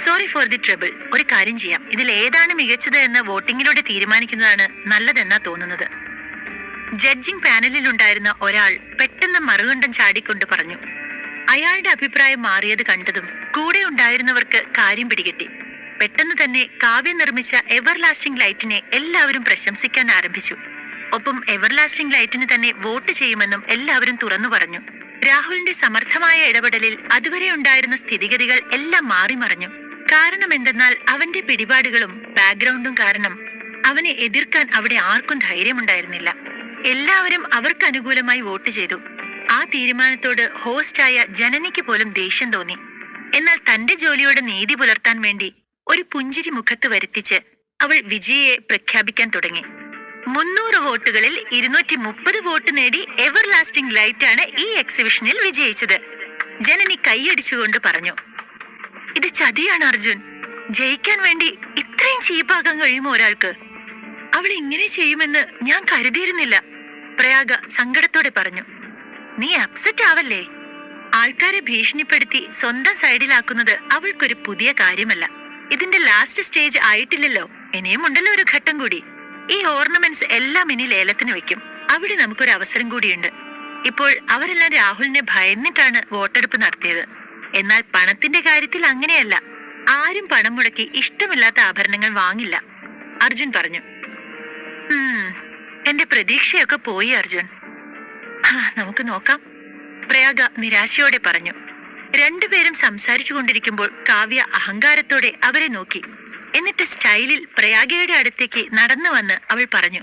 B: Sorry for the trouble. ഒരു കാര്യം ചെയ്യാം, ഇതിൽ ഏതാണ് മികച്ചത് എന്ന് വോട്ടിങ്ങിലൂടെ തീരുമാനിക്കുന്നതാണ് നല്ലതെന്നാ തോന്നുന്നത്. ജഡ്ജിംഗ് പാനലിലുണ്ടായിരുന്ന ഒരാൾ പെട്ടെന്ന് മറുകണ്ഠം ചാടിക്കൊണ്ട് പറഞ്ഞു. അയാളുടെ അഭിപ്രായം മാറിയത് കണ്ടതും കൂടെ ഉണ്ടായിരുന്നവർക്ക് കാര്യം പിടികിട്ടി. പെട്ടെന്ന് തന്നെ കാവ്യ നിർമ്മിച്ച എവർ ലാസ്റ്റിംഗ് ലൈറ്റിനെ എല്ലാവരും പ്രശംസിക്കാൻ ആരംഭിച്ചു. ഒപ്പം എവർ ലാസ്റ്റിംഗ് ലൈറ്റിന് തന്നെ വോട്ട് ചെയ്യുമെന്നും എല്ലാവരും തുറന്നു പറഞ്ഞു. രാഹുലിന്റെ സമർത്ഥമായ ഇടപെടലിൽ അതുവരെ ഉണ്ടായിരുന്ന സ്ഥിതിഗതികൾ എല്ലാം മാറിമറിഞ്ഞു. കാരണം എന്തെന്നാൽ അവന്റെ പിടിപാടുകളും ബാക്ക്ഗ്രൗണ്ടും കാരണം അവനെ എതിർക്കാൻ അവിടെ ആർക്കും ധൈര്യമുണ്ടായിരുന്നില്ല. എല്ലാവരും അവർക്ക് അനുകൂലമായി വോട്ട് ചെയ്തു. ആ തീരുമാനത്തോട് ഹോസ്റ്റായ ജനനിക്ക് പോലും ദേഷ്യം തോന്നി. എന്നാൽ തന്റെ ജോലിയോട് നീതി പുലർത്താൻ വേണ്ടി ഒരു പുഞ്ചിരി മുഖത്ത് വരുത്തിച്ച് അവൾ വിജയിയെ പ്രഖ്യാപിക്കാൻ തുടങ്ങി. 300 വോട്ടുകളിൽ 230 വോട്ട് നേടി എവർ ലാസ്റ്റിംഗ് ലൈറ്റ് ആണ് ഈ എക്സിബിഷനിൽ വിജയിച്ചത്. ജനനി കൈയടിച്ചുകൊണ്ട് പറഞ്ഞു. ഇത് ചതിയാണ് അർജുൻ. ജയിക്കാൻ വേണ്ടി ഇത്രയും ചീപ്പാക്കാൻ കഴിയുമോ ഒരാൾക്ക്? അവൾ ഇങ്ങനെ ചെയ്യുമെന്ന് ഞാൻ കരുതിയിരുന്നില്ല, പ്രയാഗ സങ്കടത്തോടെ പറഞ്ഞു. നീ അപ്സെറ്റ് ആവല്ലേ? ആൾക്കാരെ ഭീഷണിപ്പെടുത്തി സ്വന്തം സൈഡിലാക്കുന്നത് അവൾക്കൊരു പുതിയ കാര്യമല്ല. ഇതിന്റെ ലാസ്റ്റ് സ്റ്റേജ് ആയിട്ടില്ലല്ലോ, ഇനിയും ഉണ്ടല്ലോ ഒരു ഘട്ടം കൂടി. ഈ ഓർണമെന്റ്സ് എല്ലാം ഇനി ലേലത്തിന് വെക്കും. അവിടെ നമുക്കൊരു അവസരം കൂടിയുണ്ട്. ഇപ്പോൾ അവരെല്ലാം രാഹുലിനെ ഭയന്നിട്ടാണ് വോട്ടെടുപ്പ് നടത്തിയത്. എന്നാൽ പണത്തിന്റെ കാര്യത്തിൽ അങ്ങനെയല്ല. ആരും പണം മുടക്കി ഇഷ്ടമില്ലാത്ത ആഭരണങ്ങൾ വാങ്ങില്ല, അർജുൻ പറഞ്ഞു. എന്റെ പ്രതീക്ഷയൊക്കെ പോയി അർജുൻ. നമുക്ക് നോക്കാം, പ്രയാഗ നിരാശയോടെ പറഞ്ഞു. രണ്ടുപേരും സംസാരിച്ചു കൊണ്ടിരിക്കുമ്പോൾ കാവ്യ അഹങ്കാരത്തോടെ അവരെ നോക്കി. എന്നിട്ട് സ്റ്റൈലിൽ പ്രയാഗയുടെ അടുത്തേക്ക് നടന്നു വന്ന് അവൾ പറഞ്ഞു.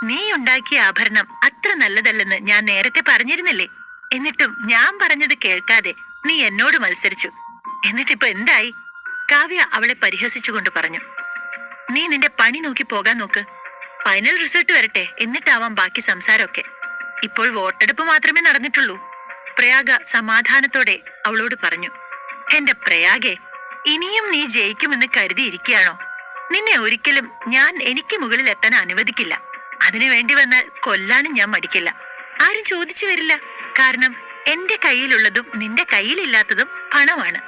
B: നീ ഉണ്ടാക്കിയ ആഭരണം അത്ര നല്ലതല്ലെന്ന് ഞാൻ നേരത്തെ പറഞ്ഞിരുന്നില്ലേ? എന്നിട്ടും ഞാൻ പറഞ്ഞത് കേൾക്കാതെ നീ എന്നോട് മത്സരിച്ചു. എന്നിട്ടിപ്പോ എന്തായി? കാവ്യ അവളെ പരിഹസിച്ചുകൊണ്ട് പറഞ്ഞു. നീ നിന്റെ പണി നോക്കി പോകാൻ നോക്ക്. ഫൈനൽ റിസൾട്ട് വരട്ടെ, എന്നിട്ടാവാം ബാക്കി സംസാരമൊക്കെ. ഇപ്പോൾ വോട്ടെടുപ്പ് മാത്രമേ നടന്നിട്ടുള്ളൂ. പ്രയാഗ സമാധാനത്തോടെ അവളോട് പറഞ്ഞു. എന്റെ പ്രയാഗെ, ഇനിയും നീ ജയിക്കുമെന്ന് കരുതിയിരിക്കുകയാണോ? നിന്നെ ഒരിക്കലും ഞാൻ എനിക്ക് മുകളിൽ എത്താൻ അനുവദിക്കില്ല. അതിനു വേണ്ടി വന്നാൽ കൊല്ലാനും ഞാൻ മടിക്കില്ല. ആരും ചോദിച്ചു വരില്ല. കാരണം എന്റെ കയ്യിലുള്ളതും നിന്റെ കയ്യിലില്ലാത്തതും പണമാണ്.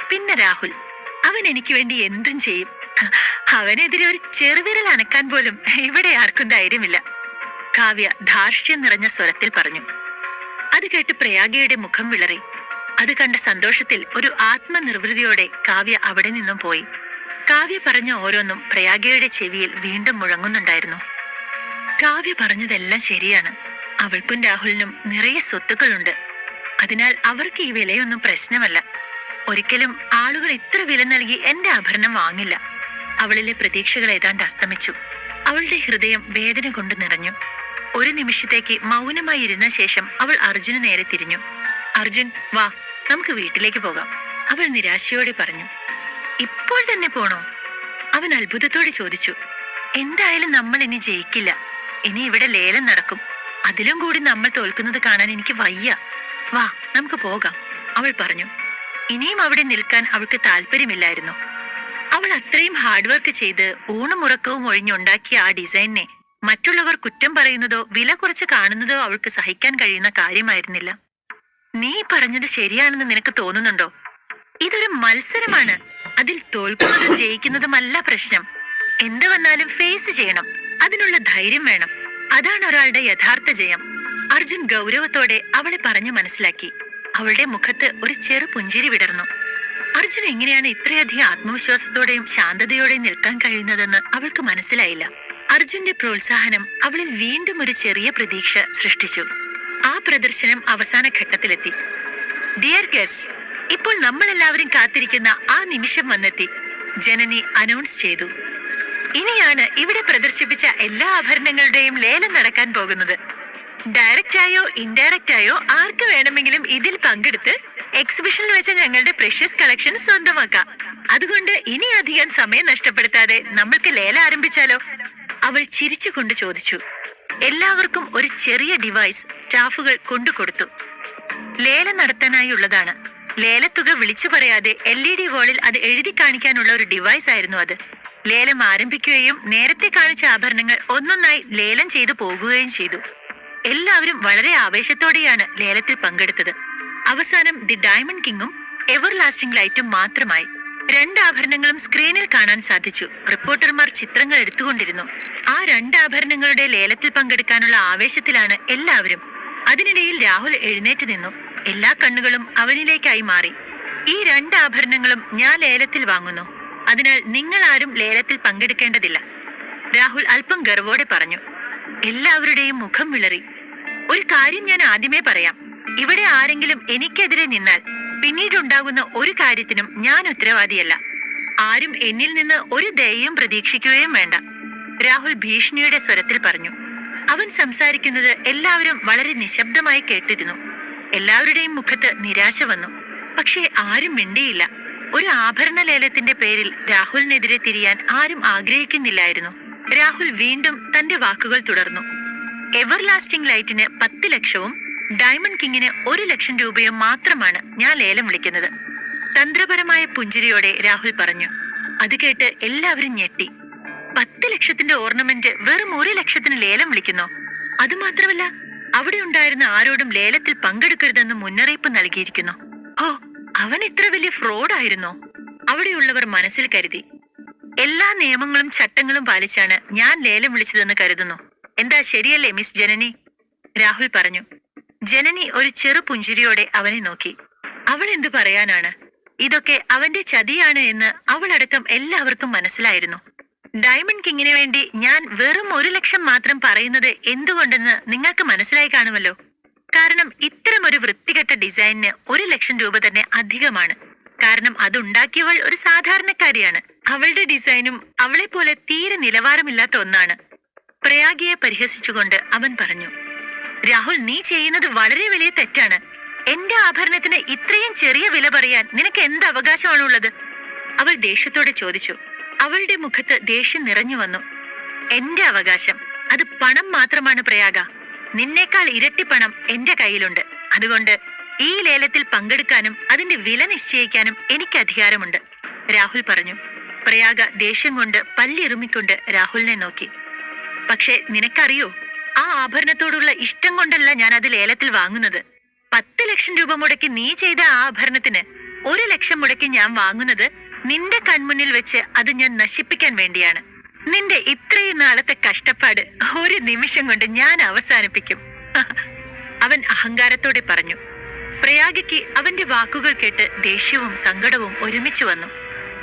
B: പിന്നെ രാഹുൽ, അവൻ എനിക്ക് വേണ്ടി എന്തും ചെയ്യും. അവനെതിരെ ഒരു ചെറുവിരൽ അനക്കാൻ പോലും ഇവിടെ ആർക്കും ധൈര്യമില്ല. കാവ്യ ധാർഷ്ട്യം നിറഞ്ഞ സ്വരത്തിൽ പറഞ്ഞു. അത് കേട്ട് പ്രയാഗയുടെ മുഖം വിളറി. അത് കണ്ട സന്തോഷത്തിൽ ഒരു ആത്മനിർവൃതിയോടെ കാവ്യ അവിടെ നിന്നും പോയി. കാവ്യ പറഞ്ഞ ഓരോന്നും പ്രയാഗയുടെ ചെവിയിൽ വീണ്ടും മുഴങ്ങുന്നുണ്ടായിരുന്നു. കാവ്യ പറഞ്ഞതെല്ലാം ശരിയാണ്. അവൾക്കും രാഹുലിനും നിറയെ സ്വത്തുക്കളുണ്ട്. അതിനാൽ അവർക്ക് ഈ വിലയൊന്നും പ്രശ്നമല്ല. ഒരിക്കലും ആളുകൾ ഇത്ര വില നൽകി എന്റെ ആഭരണം വാങ്ങില്ല. അവളിലെ പ്രതീക്ഷകൾ ഏതാണ്ട് അസ്തമിച്ചു. അവളുടെ ഹൃദയം വേദന കൊണ്ട് നിറഞ്ഞു. ഒരു നിമിഷത്തേക്ക് മൗനമായി ഇരുന്ന ശേഷം അവൾ അർജുന് നേരെ തിരിഞ്ഞു. അർജുൻ, വാ, നമുക്ക് വീട്ടിലേക്ക് പോകാം, അവൾ നിരാശയോടെ പറഞ്ഞു. ഇപ്പോൾ തന്നെ പോണോ? അവൻ അത്ഭുതത്തോടെ ചോദിച്ചു. എന്തായാലും നമ്മൾ ഇനി ജയിക്കില്ല. ഇനി ഇവിടെ ലേലം നടക്കും. അതിലും കൂടി നമ്മൾ തോൽക്കുന്നത് കാണാൻ എനിക്ക് വയ്യ. വാ, നമുക്ക് പോകാം, അവൾ പറഞ്ഞു. ഇനിയും അവിടെ നിൽക്കാൻ അവൾക്ക് താല്പര്യമില്ലായിരുന്നു. അവൾ അത്രയും ഹാർഡ് വർക്ക് ചെയ്ത് ഊണും ഉറക്കവും ഒഴിഞ്ഞുണ്ടാക്കിയ ആ ഡിസൈനിനെ മറ്റുള്ളവർ കുറ്റം പറയുന്നതോ വില കുറച്ച് കാണുന്നതോ അവൾക്ക് സഹിക്കാൻ കഴിയുന്ന കാര്യമായിരുന്നില്ല. നീ പറഞ്ഞത് ശരിയാണെന്ന് നിനക്ക് തോന്നുന്നുണ്ടോ? ഇതൊരു മത്സരമാണ്. അതിൽ തോൽക്കുന്നതും ജയിക്കുന്നതുമല്ല പ്രശ്നം. എന്ത് വന്നാലും ഫേസ് ചെയ്യണം. അതിനുള്ള ധൈര്യം വേണം. അതാണ് ഒരാളുടെ യഥാർത്ഥ ജയം. അർജുൻ ഗൗരവത്തോടെ അവളെ പറഞ്ഞു മനസ്സിലാക്കി. അവളുടെ മുഖത്ത് ഒരു ചെറു പുഞ്ചിരി വിടർന്നു. അർജുൻ എങ്ങനെയാണ് ഇത്രയധികം ആത്മവിശ്വാസത്തോടെയും ശാന്തതയോടെയും നിൽക്കാൻ കഴിയുന്നതെന്ന് അവൾക്ക് മനസ്സിലായില്ല. അർജുന്റെ പ്രോത്സാഹനം അവളിൽ വീണ്ടും ഒരു ചെറിയ പ്രതീക്ഷ സൃഷ്ടിച്ചു. ആ പ്രദർശനം അവസാന ഘട്ടത്തിലെത്തി. ഡിയർ ഗസ്റ്റ്, ഇപ്പോൾ നമ്മളെല്ലാവരും കാത്തിരിക്കുന്ന ആ നിമിഷം വന്നെത്തി. ജനനി അനൗൺസ് ചെയ്തു. ഇനിയാണ് ഇവിടെ പ്രദർശിപ്പിച്ച എല്ലാ ആഭരണങ്ങളുടെയും ലേലം നടക്കാൻ പോകുന്നത്. ഡയറക്റ്റ് ആയോ ഇൻഡയറക്റ്റ് ആയോ ആർക്ക് വേണമെങ്കിലും ഇതിൽ പങ്കെടുത്ത് എക്സിബിഷനിൽ വെച്ച ഞങ്ങളുടെ പ്രഷ്യസ് കളക്ഷൻ സ്വന്തമാക്കാം. അതുകൊണ്ട് ഇനി അധികം സമയം നഷ്ടപ്പെടുത്താതെ നമ്മൾക്ക് ലേലം ആരംഭിച്ചാലോ? അവൾ ചിരിച്ചുകൊണ്ട് ചോദിച്ചു. എല്ലാവർക്കും ഒരു ചെറിയ ഡിവൈസ് സ്റ്റാഫുകൾ കൊണ്ടുകൊടുത്തു. ലേലം നടത്താനായുള്ളതാണ്. ലേലത്തുക വിളിച്ചു പറയാതെ LED വാളിൽ അത് എഴുതി കാണിക്കാനുള്ള ഒരു ഡിവൈസ് ആയിരുന്നു അത്. ലേലം ആരംഭിക്കുകയും നേരത്തെ കാണിച്ച ആഭരണങ്ങൾ ഒന്നൊന്നായി ലേലം ചെയ്തു പോകുകയും ചെയ്തു. എല്ലാവരും വളരെ ആവേശത്തോടെയാണ് ലേലത്തിൽ പങ്കെടുത്തത്. അവസാനം ദി ഡയമണ്ട് കിങ്ങും എവർ ലാസ്റ്റിംഗ് ലൈറ്റും മാത്രമായി. 2 ആഭരണങ്ങളും സ്ക്രീനിൽ കാണാൻ സാധിച്ചു. റിപ്പോർട്ടർമാർ ചിത്രങ്ങൾ എടുത്തുകൊണ്ടിരുന്നു. ആ 2 ആഭരണങ്ങളുടെ ലേലത്തിൽ പങ്കെടുക്കാനുള്ള ആവേശത്തിലാണ് എല്ലാവരും. അതിനിടയിൽ രാഹുൽ എഴുന്നേറ്റ് നിന്നു. എല്ലാ കണ്ണുകളും അവനിലേക്കായി മാറി. ഈ 2 ആഭരണങ്ങളും ഞാൻ ലേലത്തിൽ വാങ്ങുന്നു. അതിനാൽ നിങ്ങൾ ആരും ലേലത്തിൽ പങ്കെടുക്കേണ്ടതില്ല, രാഹുൽ അല്പം ഗർവോടെ പറഞ്ഞു. എല്ലാവരുടെയും മുഖം വിളറി. ഒരു കാര്യം ഞാൻ ആദ്യമേ പറയാം. ഇവിടെ ആരെങ്കിലും എനിക്കെതിരെ നിന്നാൽ പിന്നീടുണ്ടാകുന്ന ഒരു കാര്യത്തിനും ഞാൻ ഉത്തരവാദിയല്ല. ആരും എന്നിൽ നിന്ന് ഒരു ദയയും പ്രതീക്ഷിക്കുകയും വേണ്ട, രാഹുൽ ഭീഷണിയുടെ സ്വരത്തിൽ പറഞ്ഞു. അവൻ സംസാരിക്കുന്നത് എല്ലാവരും വളരെ നിശബ്ദമായി കേട്ടിരുന്നു. എല്ലാവരുടെയും മുഖത്ത് നിരാശ വന്നു. പക്ഷേ ആരും മിണ്ടിയില്ല. ഒരു ആഭരണ ലേലത്തിന്റെ പേരിൽ രാഹുലിനെതിരെ തിരിയാൻ ആരും ആഗ്രഹിക്കുന്നില്ലായിരുന്നു. രാഹുൽ വീണ്ടും തന്റെ വാക്കുകൾ തുടർന്നു. എവർ ലാസ്റ്റിംഗ് ലൈറ്റിന് 10 ലക്ഷവും ഡയമണ്ട് കിങ്ങിന് 1 ലക്ഷം രൂപയും മാത്രമാണ് ഞാൻ ലേലം വിളിക്കുന്നത്, തന്ത്രപരമായ പുഞ്ചിരിയോടെ രാഹുൽ പറഞ്ഞു. അത് കേട്ട് എല്ലാവരും ഞെട്ടി. 10 ലക്ഷത്തിന്റെ ഓർണമെന്റ് വെറും 1 ലക്ഷത്തിന് ലേലം വിളിക്കുന്നോ? അതുമാത്രമല്ല, അവിടെ ഉണ്ടായിരുന്ന ആരോടും ലേലത്തിൽ പങ്കെടുക്കരുതെന്ന് മുന്നറിയിപ്പ് നൽകിയിരിക്കുന്നു. ഓ, അവൻ ഇത്ര വലിയ ഫ്രോഡായിരുന്നോ? അവിടെയുള്ളവർ മനസ്സിൽ കരുതി. എല്ലാ നിയമങ്ങളും ചട്ടങ്ങളും പാലിച്ചാണ് ഞാൻ ലേലം വിളിച്ചതെന്ന് കരുതുന്നു. എന്താ, ശരിയല്ലേ മിസ് ജനനി? രാഹുൽ പറഞ്ഞു. ജനനി ഒരു ചെറു പുഞ്ചിരിയോടെ അവനെ നോക്കി. അവൾ എന്തു പറയാനാണ്? ഇതൊക്കെ അവന്റെ ചതിയാണ് എന്ന് അവളടക്കം എല്ലാവർക്കും മനസ്സിലായിരുന്നു. ഡയമണ്ട് കിങ്ങിന് വേണ്ടി ഞാൻ വെറും 1 ലക്ഷം മാത്രം പറയുന്നത് എന്തുകൊണ്ടെന്ന് നിങ്ങൾക്ക് മനസ്സിലായി കാണുമല്ലോ. കാരണം ഇത്തരം ഒരു വൃത്തികെട്ട ഡിസൈനിന് 1 ലക്ഷം രൂപ തന്നെ അധികമാണ്. കാരണം അതുണ്ടാക്കിയവൾ ഒരു സാധാരണക്കാരിയാണ്. അവളുടെ ഡിസൈനും അവളെ പോലെ തീരെ നിലവാരമില്ലാത്ത ഒന്നാണ്. പ്രയാഗിയെ പരിഹസിച്ചുകൊണ്ട് അവൻ പറഞ്ഞു. രാഹുൽ, നീ ചെയ്യുന്നത് വളരെ വലിയ തെറ്റാണ്. എന്റെ ആഭരണത്തിന് ഇത്രയും ചെറിയ വില പറയാൻ നിനക്ക് എന്ത് അവകാശമാണുള്ളത്? അവൾ ദേഷ്യത്തോടെ ചോദിച്ചു. അവളുടെ മുഖത്ത് ദേഷ്യം നിറഞ്ഞു വന്നു. എന്റെ അവകാശം. അത് പണം മാത്രമാണ് പ്രയാഗ. നിന്നേക്കാൾ ഇരട്ടി പണം എന്റെ കയ്യിലുണ്ട്. അതുകൊണ്ട് ഈ ലേലത്തിൽ പങ്കെടുക്കാനും അതിന്റെ വില നിശ്ചയിക്കാനും എനിക്ക് അധികാരമുണ്ട്, രാഹുൽ പറഞ്ഞു. പ്രയാഗ ദേഷ്യം കൊണ്ട് പല്ലിറുമിക്കൊണ്ട് രാഹുലിനെ നോക്കി. പക്ഷെ നിനക്കറിയോ, ആ ആഭരണത്തോടുള്ള ഇഷ്ടം കൊണ്ടല്ല ഞാൻ അത് ലേലത്തിൽ വാങ്ങുന്നത്. 10 ലക്ഷം രൂപ മുടക്കി നീ ചെയ്ത ആ ആഭരണത്തിന് 1 ലക്ഷം മുടക്കി ഞാൻ വാങ്ങുന്നത് നിന്റെ കൺമുന്നിൽ വെച്ച് അത് ഞാൻ നശിപ്പിക്കാൻ വേണ്ടിയാണ്. നിന്റെ ഇത്രയും നാളത്തെ കഷ്ടപ്പാട് ഒരു നിമിഷം കൊണ്ട് ഞാൻ അവസാനിപ്പിക്കും, അവൻ അഹങ്കാരത്തോടെ പറഞ്ഞു. പ്രയാഗയ്ക്ക് അവന്റെ വാക്കുകൾ കേട്ട് ദേഷ്യവും സങ്കടവും ഒരുമിച്ച് വന്നു.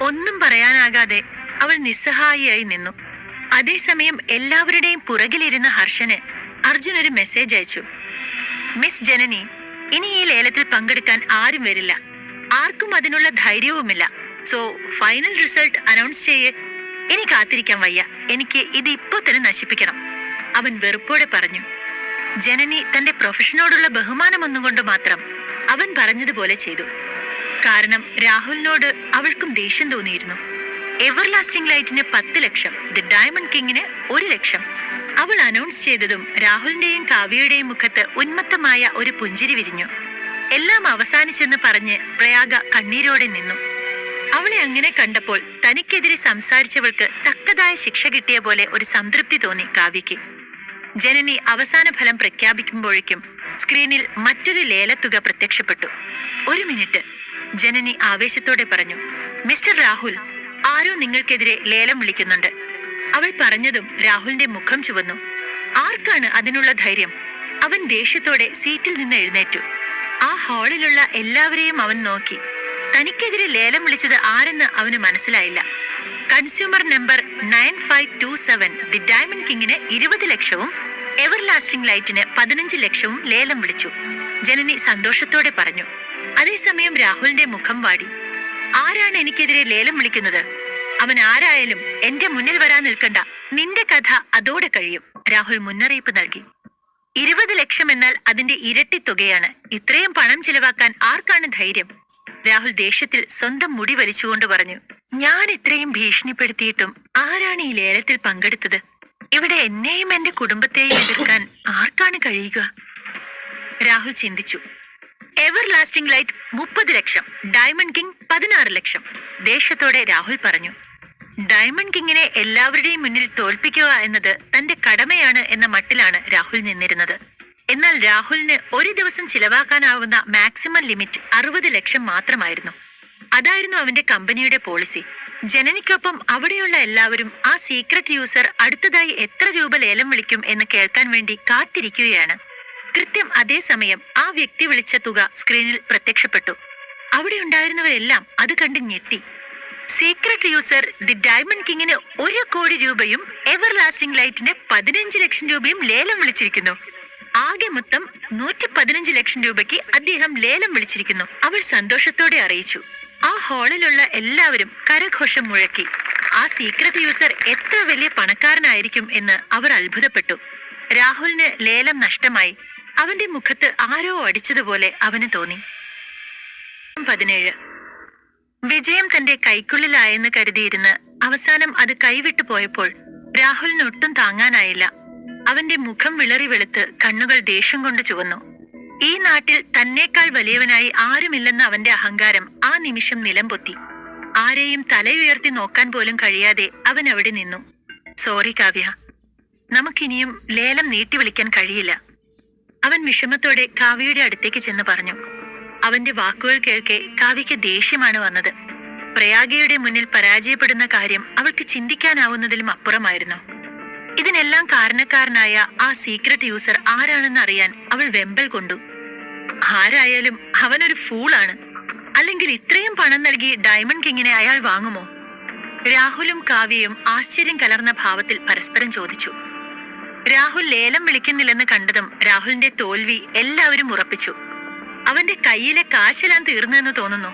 B: ഒന്നും പറയാനാകാതെ അവൾ നിസ്സഹായിയായി നിന്നു. അതേസമയം എല്ലാവരുടെയും പുറകിലിരുന്ന ഹർഷന് അർജുൻ ഒരു മെസ്സേജ് അയച്ചു. മിസ് ജനനി, ഇനി ഈ ലേലത്തിൽ പങ്കെടുക്കാൻ ആരും വരില്ല. ആർക്കും അതിനുള്ള ധൈര്യവുമില്ല. സോ ഫൈനൽ റിസൾട്ട് അനൗൺസ് ചെയ്യേ. ഇനി കാത്തിരിക്കാൻ വയ്യ. എനിക്ക് ഇത് ഇപ്പോ തന്നെ നശിപ്പിക്കണം, അവൻ വെറുപ്പോടെ പറഞ്ഞു. ജനനി തന്റെ പ്രൊഫഷനോടുള്ള ബഹുമാനം ഒന്നുകൊണ്ട് മാത്രം അവൻ പറഞ്ഞതുപോലെ ചെയ്തു. കാരണം രാഹുലിനോട് അവൾക്കും ദേഷ്യം തോന്നിയിരുന്നു. എവർലാസ്റ്റിംഗ് ലൈറ്റിന് 10 ലക്ഷം, ദി ഡയമണ്ട് കിങ്ങിന് 1 ലക്ഷം. അവൾ അനൗൺസ് ചെയ്തതും രാഹുലിന്റെയും കാവ്യയുടെയും മുഖത്ത് ഉന്മത്തമായ ഒരു പുഞ്ചിരി വിരിഞ്ഞു. എല്ലാം അവസാനിച്ചെന്ന് പറഞ്ഞ് പ്രയാഗ കണ്ണീരോടെ നിന്നു. അവളെ അങ്ങനെ കണ്ടപ്പോൾ തനിക്കെതിരെ സംസാരിച്ചവൾക്ക് തക്കതായ ശിക്ഷ കിട്ടിയ പോലെ ഒരു സംതൃപ്തി തോന്നി കാവ്യയ്ക്ക്. ജനനി അവസാന ഫലം പ്രഖ്യാപിക്കുമ്പോഴേക്കും സ്ക്രീനിൽ മറ്റൊരു ലേലത്തുക പ്രത്യക്ഷപ്പെട്ടു. 1 മിനിറ്റ്, ജനനി ആവേശത്തോടെ പറഞ്ഞു. മിസ്റ്റർ രാഹുൽ, ആരോ നിങ്ങൾക്കെതിരെ ലേലം വിളിക്കുന്നുണ്ട്. അവൾ പറഞ്ഞതും രാഹുലിന്റെ മുഖം ചുവന്നു. ആർക്കാണ് അതിനുള്ള ധൈര്യം? അവൻ ദേഷ്യത്തോടെ സീറ്റിൽ നിന്ന് എഴുന്നേറ്റു. ആ ഹാളിലുള്ള എല്ലാവരെയും അവൻ നോക്കി. തനിക്കെതിരെ ലേലം വിളിച്ചത് ആരെന്ന് അവന് മനസ്സിലായില്ല. കൺസ്യൂമർ നമ്പർ 9527 ദി ഡയമണ്ട് കിങ്ങിന് 20 ലക്ഷവും എവർലാസ്റ്റിംഗ് ലൈറ്റിന് 15 ലക്ഷവും ലേലം വിളിച്ചു, ജനനി സന്തോഷത്തോടെ പറഞ്ഞു. അതേസമയം രാഹുലിന്റെ മുഖം വാടി. ആരാണ് എനിക്കെതിരെ ലേലം വിളിക്കുന്നത്? അവൻ ആരായാലും എന്റെ മുന്നിൽ വരാൻ നിൽക്കണ്ട. നിന്റെ കഥ അതോടെ കഴിയും, രാഹുൽ മുന്നറിയിപ്പ് നൽകി. 20 ലക്ഷം എന്നാൽ അതിന്റെ ഇരട്ടി തുകയാണ്. ഇത്രയും പണം ചിലവാക്കാൻ ആർക്കാണ് ധൈര്യം? രാഹുൽ ദേഷ്യത്തിൽ സ്വന്തം മുടി വലിച്ചുകൊണ്ട് പറഞ്ഞു. ഞാൻ ഇത്രയും ഭീഷണിപ്പെടുത്തിയിട്ടും ആരാണ് ഈ ലേലത്തിൽ പങ്കെടുത്തത്? ഇവിടെ എന്നെയും എന്റെ കുടുംബത്തെയും എതിർക്കാൻ ആർക്കാണ് കഴിയുക? രാഹുൽ ചിന്തിച്ചു. എവർലാസ്റ്റിംഗ് ലൈറ്റ് 30 ലക്ഷം, ഡയമണ്ട് കിങ് 16 ലക്ഷം, ദേഷ്യത്തോടെ രാഹുൽ പറഞ്ഞു. ഡയമണ്ട് കിങ്ങിനെ എല്ലാവരുടെയും മുന്നിൽ തോൽപ്പിക്കുക എന്നത് തന്റെ കടമയാണ് എന്ന മട്ടിലാണ് രാഹുൽ നിന്നിരുന്നത്. എന്നാൽ രാഹുലിന് ഒരു ദിവസം ചിലവാക്കാനാവുന്ന മാക്സിമം ലിമിറ്റ് 60 ലക്ഷം മാത്രമായിരുന്നു. അതായിരുന്നു അവന്റെ കമ്പനിയുടെ പോളിസി. ജനനിക്കൊപ്പം അവിടെയുള്ള എല്ലാവരും ആ സീക്രട്ട് യൂസർ അടുത്തതായി എത്ര രൂപ ലേലം വിളിക്കും എന്ന് കേൾക്കാൻ വേണ്ടി കാത്തിരിക്കുകയാണ്. കൃത്യം അതേസമയം ആ വ്യക്തി വിളിച്ച തുക സ്ക്രീനിൽ പ്രത്യക്ഷപ്പെട്ടു. അവിടെ ഉണ്ടായിരുന്നവരെല്ലാം അത് കണ്ട് ഞെട്ടി. സീക്രട്ട് യൂസർ ദി ഡയമണ്ട് കിങ്ങിന് 1 കോടി രൂപയും എവർലാസ്റ്റിംഗ് ലൈറ്റിന് 15 ലക്ഷം രൂപയും ലേലം വിളിച്ചിരിക്കുന്നു. ആകെ മൊത്തം 115 ലക്ഷം രൂപയ്ക്ക് അദ്ദേഹം ലേലം വിളിച്ചിരിക്കുന്നു, അവൾ സന്തോഷത്തോടെ അറിയിച്ചു. ആ ഹാളിലുള്ള എല്ലാവരും കരഘോഷം മുഴക്കി. ആ സീക്രട്ട് യൂസർ എത്ര വലിയ പണക്കാരനായിരിക്കും എന്ന് അവർ അത്ഭുതപ്പെട്ടു. രാഹുലിന് ലേലം നഷ്ടമായി. അവന്റെ മുഖത്ത് ആരോ അടിച്ചതുപോലെ അവന് തോന്നി. 17 വിജയം തന്റെ കൈക്കുള്ളിലായെന്ന് കരുതിയിരുന്ന് അവസാനം അത് കൈവിട്ടു പോയപ്പോൾ രാഹുലിന് ഒട്ടും താങ്ങാനായില്ല. അവന്റെ മുഖം വിളറി വെളുത്ത് കണ്ണുകൾ ദേഷ്യം കൊണ്ട് ചുവന്നു. ഈ നാട്ടിൽ തന്നേക്കാൾ വലിയവനായി ആരുമില്ലെന്ന അവന്റെ അഹങ്കാരം ആ നിമിഷം നിലംപൊത്തി. ആരെയും തലയുയർത്തി നോക്കാൻ പോലും കഴിയാതെ അവൻ അവിടെ നിന്നു. സോറി കാവ്യ, നമുക്കിനിയും ലേലം നീട്ടി വിളിക്കാൻ കഴിയില്ല, അവൻ വിഷമത്തോടെ കാവ്യയുടെ അടുത്തേക്ക് ചെന്ന് പറഞ്ഞു. അവന്റെ വാക്കുകൾ കേൾക്കെ കാവ്യയ്ക്ക് ദേഷ്യമാണ് വന്നത്. പ്രയാഗയുടെ മുന്നിൽ പരാജയപ്പെടുന്ന കാര്യം അവൾക്ക് ചിന്തിക്കാനാവുന്നതിലും അപ്പുറമായിരുന്നു. ഇതിനെല്ലാം കാരണക്കാരനായ ആ സീക്രട്ട് യൂസർ ആരാണെന്ന് അറിയാൻ അവൾ വെമ്പൽ കൊണ്ടു. ആരായാലും അവനൊരു ഫൂളാണ്. അല്ലെങ്കിൽ ഇത്രയും പണം നൽകി ഡയമണ്ട് കിങ്ങിനെ അയാൾ വാങ്ങുമോ? രാഹുലും കാവ്യയും ആശ്ചര്യം കലർന്ന ഭാവത്തിൽ പരസ്പരം ചോദിച്ചു. രാഹുൽ ലേലം വിളിക്കുന്നില്ലെന്ന് കണ്ടതും രാഹുലിന്റെ തോൽവി എല്ലാവരും ഉറപ്പിച്ചു. അവന്റെ കയ്യിലെ കാശെല്ലാം തീർന്നെന്ന് തോന്നുന്നു.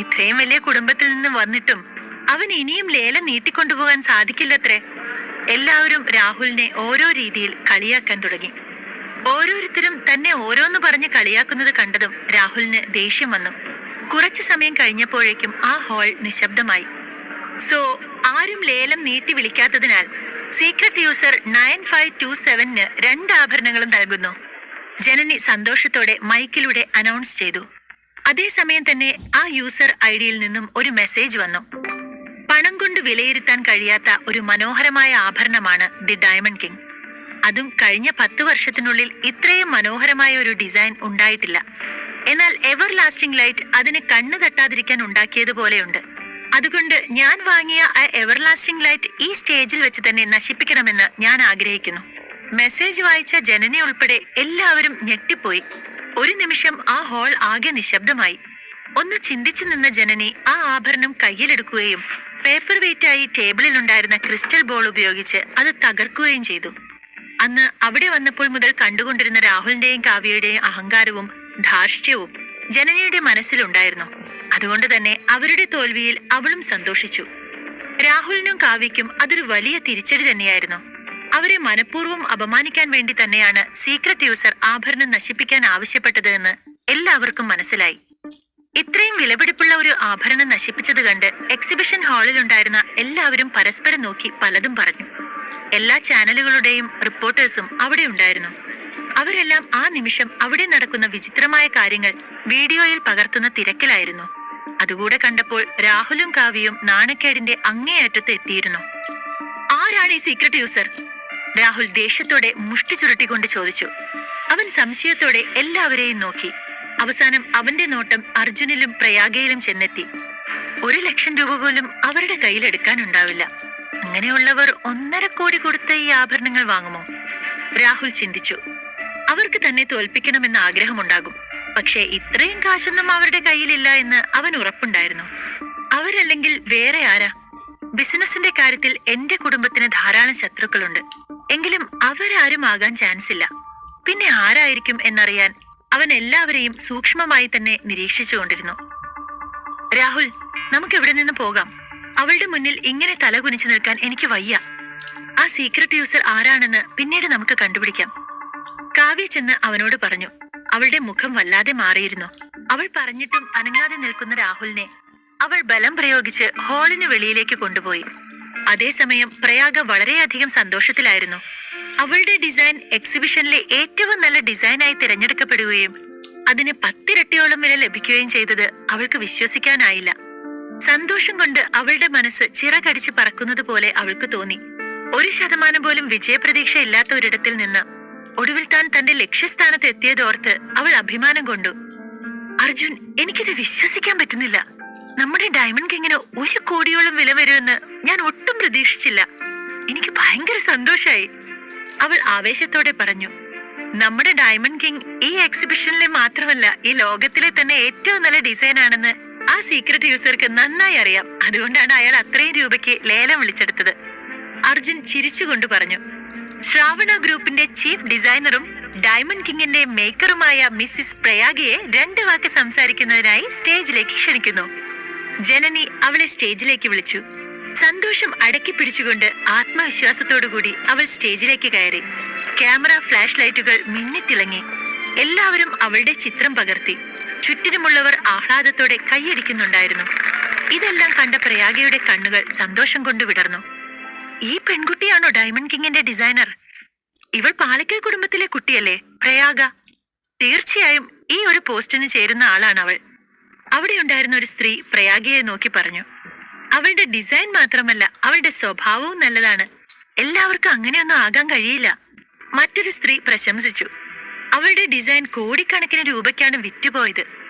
B: ഇത്രയും വലിയ കുടുംബത്തിൽ നിന്ന് വന്നിട്ടും അവൻ ഇനിയും ലേലം നീട്ടിക്കൊണ്ടുപോകാൻ സാധിക്കില്ലത്രേ. എല്ലാവരും രാഹുലിനെ ഓരോ രീതിയിൽ കളിയാക്കാൻ തുടങ്ങി. ഓരോരുത്തരും തന്നെ ഓരോന്ന് പറഞ്ഞ് കളിയാക്കുന്നത് കണ്ടതും രാഹുലിന് ദേഷ്യം വന്നു. കുറച്ചു സമയം കഴിഞ്ഞപ്പോഴേക്കും ആ ഹാൾ നിശബ്ദമായി. സോ ആരും ലേലം നീട്ടി വിളിക്കാത്തതിനാൽ സീക്രട്ട് യൂസർ 9527 2 ആഭരണങ്ങളും നൽകുന്നു. ജനനി സന്തോഷത്തോടെ മൈക്കിലൂടെ അനൗൺസ് ചെയ്തു. അതേസമയം തന്നെ ആ യൂസർ ഐഡിയിൽ നിന്നും ഒരു മെസ്സേജ് വന്നു. പണം കൊണ്ട് വിലയിരുത്താൻ കഴിയാത്ത ഒരു മനോഹരമായ ആഭരണമാണ് ദി ഡയമണ്ട് കിങ്. അതും കഴിഞ്ഞ 10 വർഷത്തിനുള്ളിൽ ഇത്രയും മനോഹരമായ ഒരു ഡിസൈൻ ഉണ്ടായിട്ടില്ല. എന്നാൽ എവർ ലാസ്റ്റിംഗ് ലൈറ്റ് അതിന് കണ്ണു തട്ടാതിരിക്കാൻ ഉണ്ടാക്കിയതുപോലെയുണ്ട്. അതുകൊണ്ട് ഞാൻ വാങ്ങിയ ആ എവർ ലാസ്റ്റിംഗ് ലൈറ്റ് ഈ സ്റ്റേജിൽ വെച്ച് തന്നെ നശിപ്പിക്കണമെന്ന് ഞാൻ ആഗ്രഹിക്കുന്നു. മെസ്സേജ് വായിച്ച ജനനി ഉൾപ്പെടെ എല്ലാവരും ഞെട്ടിപ്പോയി. ഒരു നിമിഷം ആ ഹാൾ ആകെ നിശബ്ദമായി. ഒന്ന് ചിന്തിച്ചു നിന്ന ജനനി ആ ആഭരണം കയ്യിലെടുക്കുകയും പേപ്പർ വെയിറ്റായി ടേബിളിലുണ്ടായിരുന്ന ക്രിസ്റ്റൽ ബോൾ ഉപയോഗിച്ച് അത് തകർക്കുകയും ചെയ്തു. അന്ന് അവിടെ വന്നപ്പോൾ മുതൽ കണ്ടുകൊണ്ടിരുന്ന രാഹുലിന്റെയും കാവ്യയുടെയും അഹങ്കാരവും ധാർഷ്ട്യവും ജനനിയുടെ മനസ്സിലുണ്ടായിരുന്നു. അതുകൊണ്ട് തന്നെ അവരുടെ തോൽവിയിൽ അവളും സന്തോഷിച്ചു. രാഹുലിനും കാവ്യയ്ക്കും അതൊരു വലിയ തിരിച്ചടി തന്നെയായിരുന്നു. അവരെ മനഃപൂർവ്വം അപമാനിക്കാൻ വേണ്ടി തന്നെയാണ് സീക്രട്ട് യൂസർ ആഭരണം നശിപ്പിക്കാൻ ആവശ്യപ്പെട്ടത് എന്ന് എല്ലാവർക്കും മനസ്സിലായി. ഇത്രയും വിലപിടിപ്പുള്ള ഒരു ആഭരണം നശിപ്പിച്ചത് കണ്ട് എക്സിബിഷൻ ഹാളിലുണ്ടായിരുന്ന എല്ലാവരും പരസ്പരം നോക്കി പലതും പറഞ്ഞു. എല്ലാ ചാനലുകളുടെയും റിപ്പോർട്ടേഴ്സും അവിടെ ഉണ്ടായിരുന്നു. അവരെല്ലാം ആ നിമിഷം അവിടെ നടക്കുന്ന വിചിത്രമായ കാര്യങ്ങൾ വീഡിയോയിൽ പകർത്തുന്ന തിരക്കിലായിരുന്നു. അതുകൂടെ കണ്ടപ്പോൾ രാഹുലും കാവ്യയും നാണക്കേടിന്റെ അങ്ങേയറ്റത്ത് എത്തിയിരുന്നു. ആരാണ് ഈ സീക്രട്ട് യൂസർ? രാഹുൽ ദേഷ്യത്തോടെ മുഷ്ടി ചുരുട്ടിക്കൊണ്ട് ചോദിച്ചു. അവൻ സംശയത്തോടെ എല്ലാവരെയും നോക്കി. അവസാനം അവന്റെ നോട്ടം അർജുനിലും പ്രയാഗയിലും ചെന്നെത്തി. 1,00,000 രൂപ പോലും അവരുടെ കയ്യിലെടുക്കാനുണ്ടാവില്ല. അങ്ങനെയുള്ളവർ 1.5 കോടി കൊടുത്ത് ഈ ആഭരണങ്ങൾ വാങ്ങുമോ? രാഹുൽ ചിന്തിച്ചു. അവർക്ക് തന്നെ തോൽപ്പിക്കണമെന്ന ആഗ്രഹമുണ്ടാകും. പക്ഷേ ഇത്രയും കാശൊന്നും അവരുടെ കയ്യിലില്ല എന്ന് അവൻ ഉറപ്പുണ്ടായിരുന്നു. അവരല്ലെങ്കിൽ വേറെ ആരാ? ബിസിനസിന്റെ കാര്യത്തിൽ എന്റെ കുടുംബത്തിന് ധാരാളം ശത്രുക്കളുണ്ട്. എങ്കിലും അവരാരും ആകാൻ ചാൻസ് ഇല്ല. പിന്നെ ആരായിരിക്കും എന്നറിയാൻ അവൻ എല്ലാവരെയും സൂക്ഷ്മമായി തന്നെ നിരീക്ഷിച്ചുകൊണ്ടിരുന്നു. രാഹുൽ, നമുക്ക് ഇവിടെ നിന്ന് പോകാം. അവളുടെ മുന്നിൽ ഇങ്ങനെ തല കുനിച്ചു നിൽക്കാൻ എനിക്ക് വയ്യ. ആ സീക്രട്ട് യൂസർ ആരാണെന്ന് പിന്നീട് നമുക്ക് കണ്ടുപിടിക്കാം. കാവ്യ ചെന്ന് അവനോട് പറഞ്ഞു. അവളുടെ മുഖം വല്ലാതെ മാറിയിരുന്നു. അവൾ പറഞ്ഞിട്ടും അനങ്ങാതെ നിൽക്കുന്ന രാഹുലിനെ അവൾ ബലം പ്രയോഗിച്ച് ഹാളിന് വെളിയിലേക്ക് കൊണ്ടുപോയി. അതേസമയം പ്രയാഗ വളരെയധികം സന്തോഷത്തിലായിരുന്നു. അവളുടെ ഡിസൈൻ എക്സിബിഷനിലെ ഏറ്റവും നല്ല ഡിസൈനായി തിരഞ്ഞെടുക്കപ്പെടുകയും അതിന് 10 ഇരട്ടിയോളം വില ലഭിക്കുകയും ചെയ്തത് അവൾക്ക് വിശ്വസിക്കാനായില്ല. സന്തോഷം കൊണ്ട് അവളുടെ മനസ്സ് ചിറകടിച്ച് പറക്കുന്നത് പോലെ അവൾക്ക് തോന്നി. 1% പോലും വിജയപ്രതീക്ഷ ഇല്ലാത്ത ഒരിടത്തിൽ നിന്ന് ഒടുവിൽ താൻ തന്റെ ലക്ഷ്യസ്ഥാനത്ത് എത്തിയതോർത്ത് അവൾ അഭിമാനം കൊണ്ടു. അർജുൻ, എനിക്കിത് വിശ്വസിക്കാൻ പറ്റുന്നില്ല. നമ്മുടെ ഡയമണ്ട് കിങ്ങിന് 1 കോടിയോളം വില വരുമെന്ന് ഞാൻ ഒട്ടും പ്രതീക്ഷിച്ചില്ല. എനിക്ക് ഭയങ്കര സന്തോഷായി, അവൾ ആവേശത്തോടെ പറഞ്ഞു. നമ്മുടെ ഡയമണ്ട് കിങ് ഈ എക്സിബിഷനിലെ മാത്രമല്ല, ഈ ലോകത്തിലെ തന്നെ ഏറ്റവും നല്ല ഡിസൈൻ ആണെന്ന് ആ സീക്രട്ട് യൂസർക്ക് നന്നായി അറിയാം. അതുകൊണ്ടാണ് അയാൾ അത്രയും രൂപയ്ക്ക് ലേലം വിളിച്ചെടുത്തത്. അർജുൻ ചിരിച്ചുകൊണ്ട് പറഞ്ഞു. ശ്രാവണ ഗ്രൂപ്പിന്റെ ചീഫ് ഡിസൈനറും ഡയമണ്ട് കിങ്ങിന്റെ മേക്കറുമായ മിസ്സിസ് പ്രയാഗയെ 2 വാക്ക് സംസാരിക്കുന്നതിനായി സ്റ്റേജിലേക്ക് ക്ഷണിക്കുന്നു. ജനനി അവളെ സ്റ്റേജിലേക്ക് വിളിച്ചു. സന്തോഷം അടക്കി പിടിച്ചുകൊണ്ട് ആത്മവിശ്വാസത്തോടുകൂടി അവൾ സ്റ്റേജിലേക്ക് കയറി. ക്യാമറ ഫ്ലാഷ് ലൈറ്റുകൾ മിന്നിത്തിളങ്ങി. എല്ലാവരും അവളുടെ ചിത്രം പകർത്തി. ചുറ്റിനുമുള്ളവർ ആഹ്ലാദത്തോടെ കൈയടിക്കുന്നുണ്ടായിരുന്നു. ഇതെല്ലാം കണ്ട പ്രയാഗയുടെ കണ്ണുകൾ സന്തോഷം കൊണ്ട് വിടർന്നു. ഈ പെൺകുട്ടിയാണോ ഡയമണ്ട് കിങ്ങിന്റെ ഡിസൈനർ? ഇവൾ പാലക്കൽ കുടുംബത്തിലെ കുട്ടിയല്ലേ പ്രയാഗ? തീർച്ചയായും ഈ ഒരു പോസ്റ്റിന് ചേരുന്ന ആളാണ് അവൾ. അവിടെ ഉണ്ടായിരുന്ന ഒരു സ്ത്രീ പ്രയാഗയെ നോക്കി പറഞ്ഞു. അവളുടെ ഡിസൈൻ മാത്രമല്ല, അവളുടെ സ്വഭാവവും നല്ലതാണ്. എല്ലാവർക്കും അങ്ങനെയൊന്നും ആകാൻ കഴിയില്ല, മറ്റൊരു സ്ത്രീ പ്രശംസിച്ചു. അവളുടെ ഡിസൈൻ കോടിക്കണക്കിന് രൂപയ്ക്കാണ് വിറ്റുപോയത്.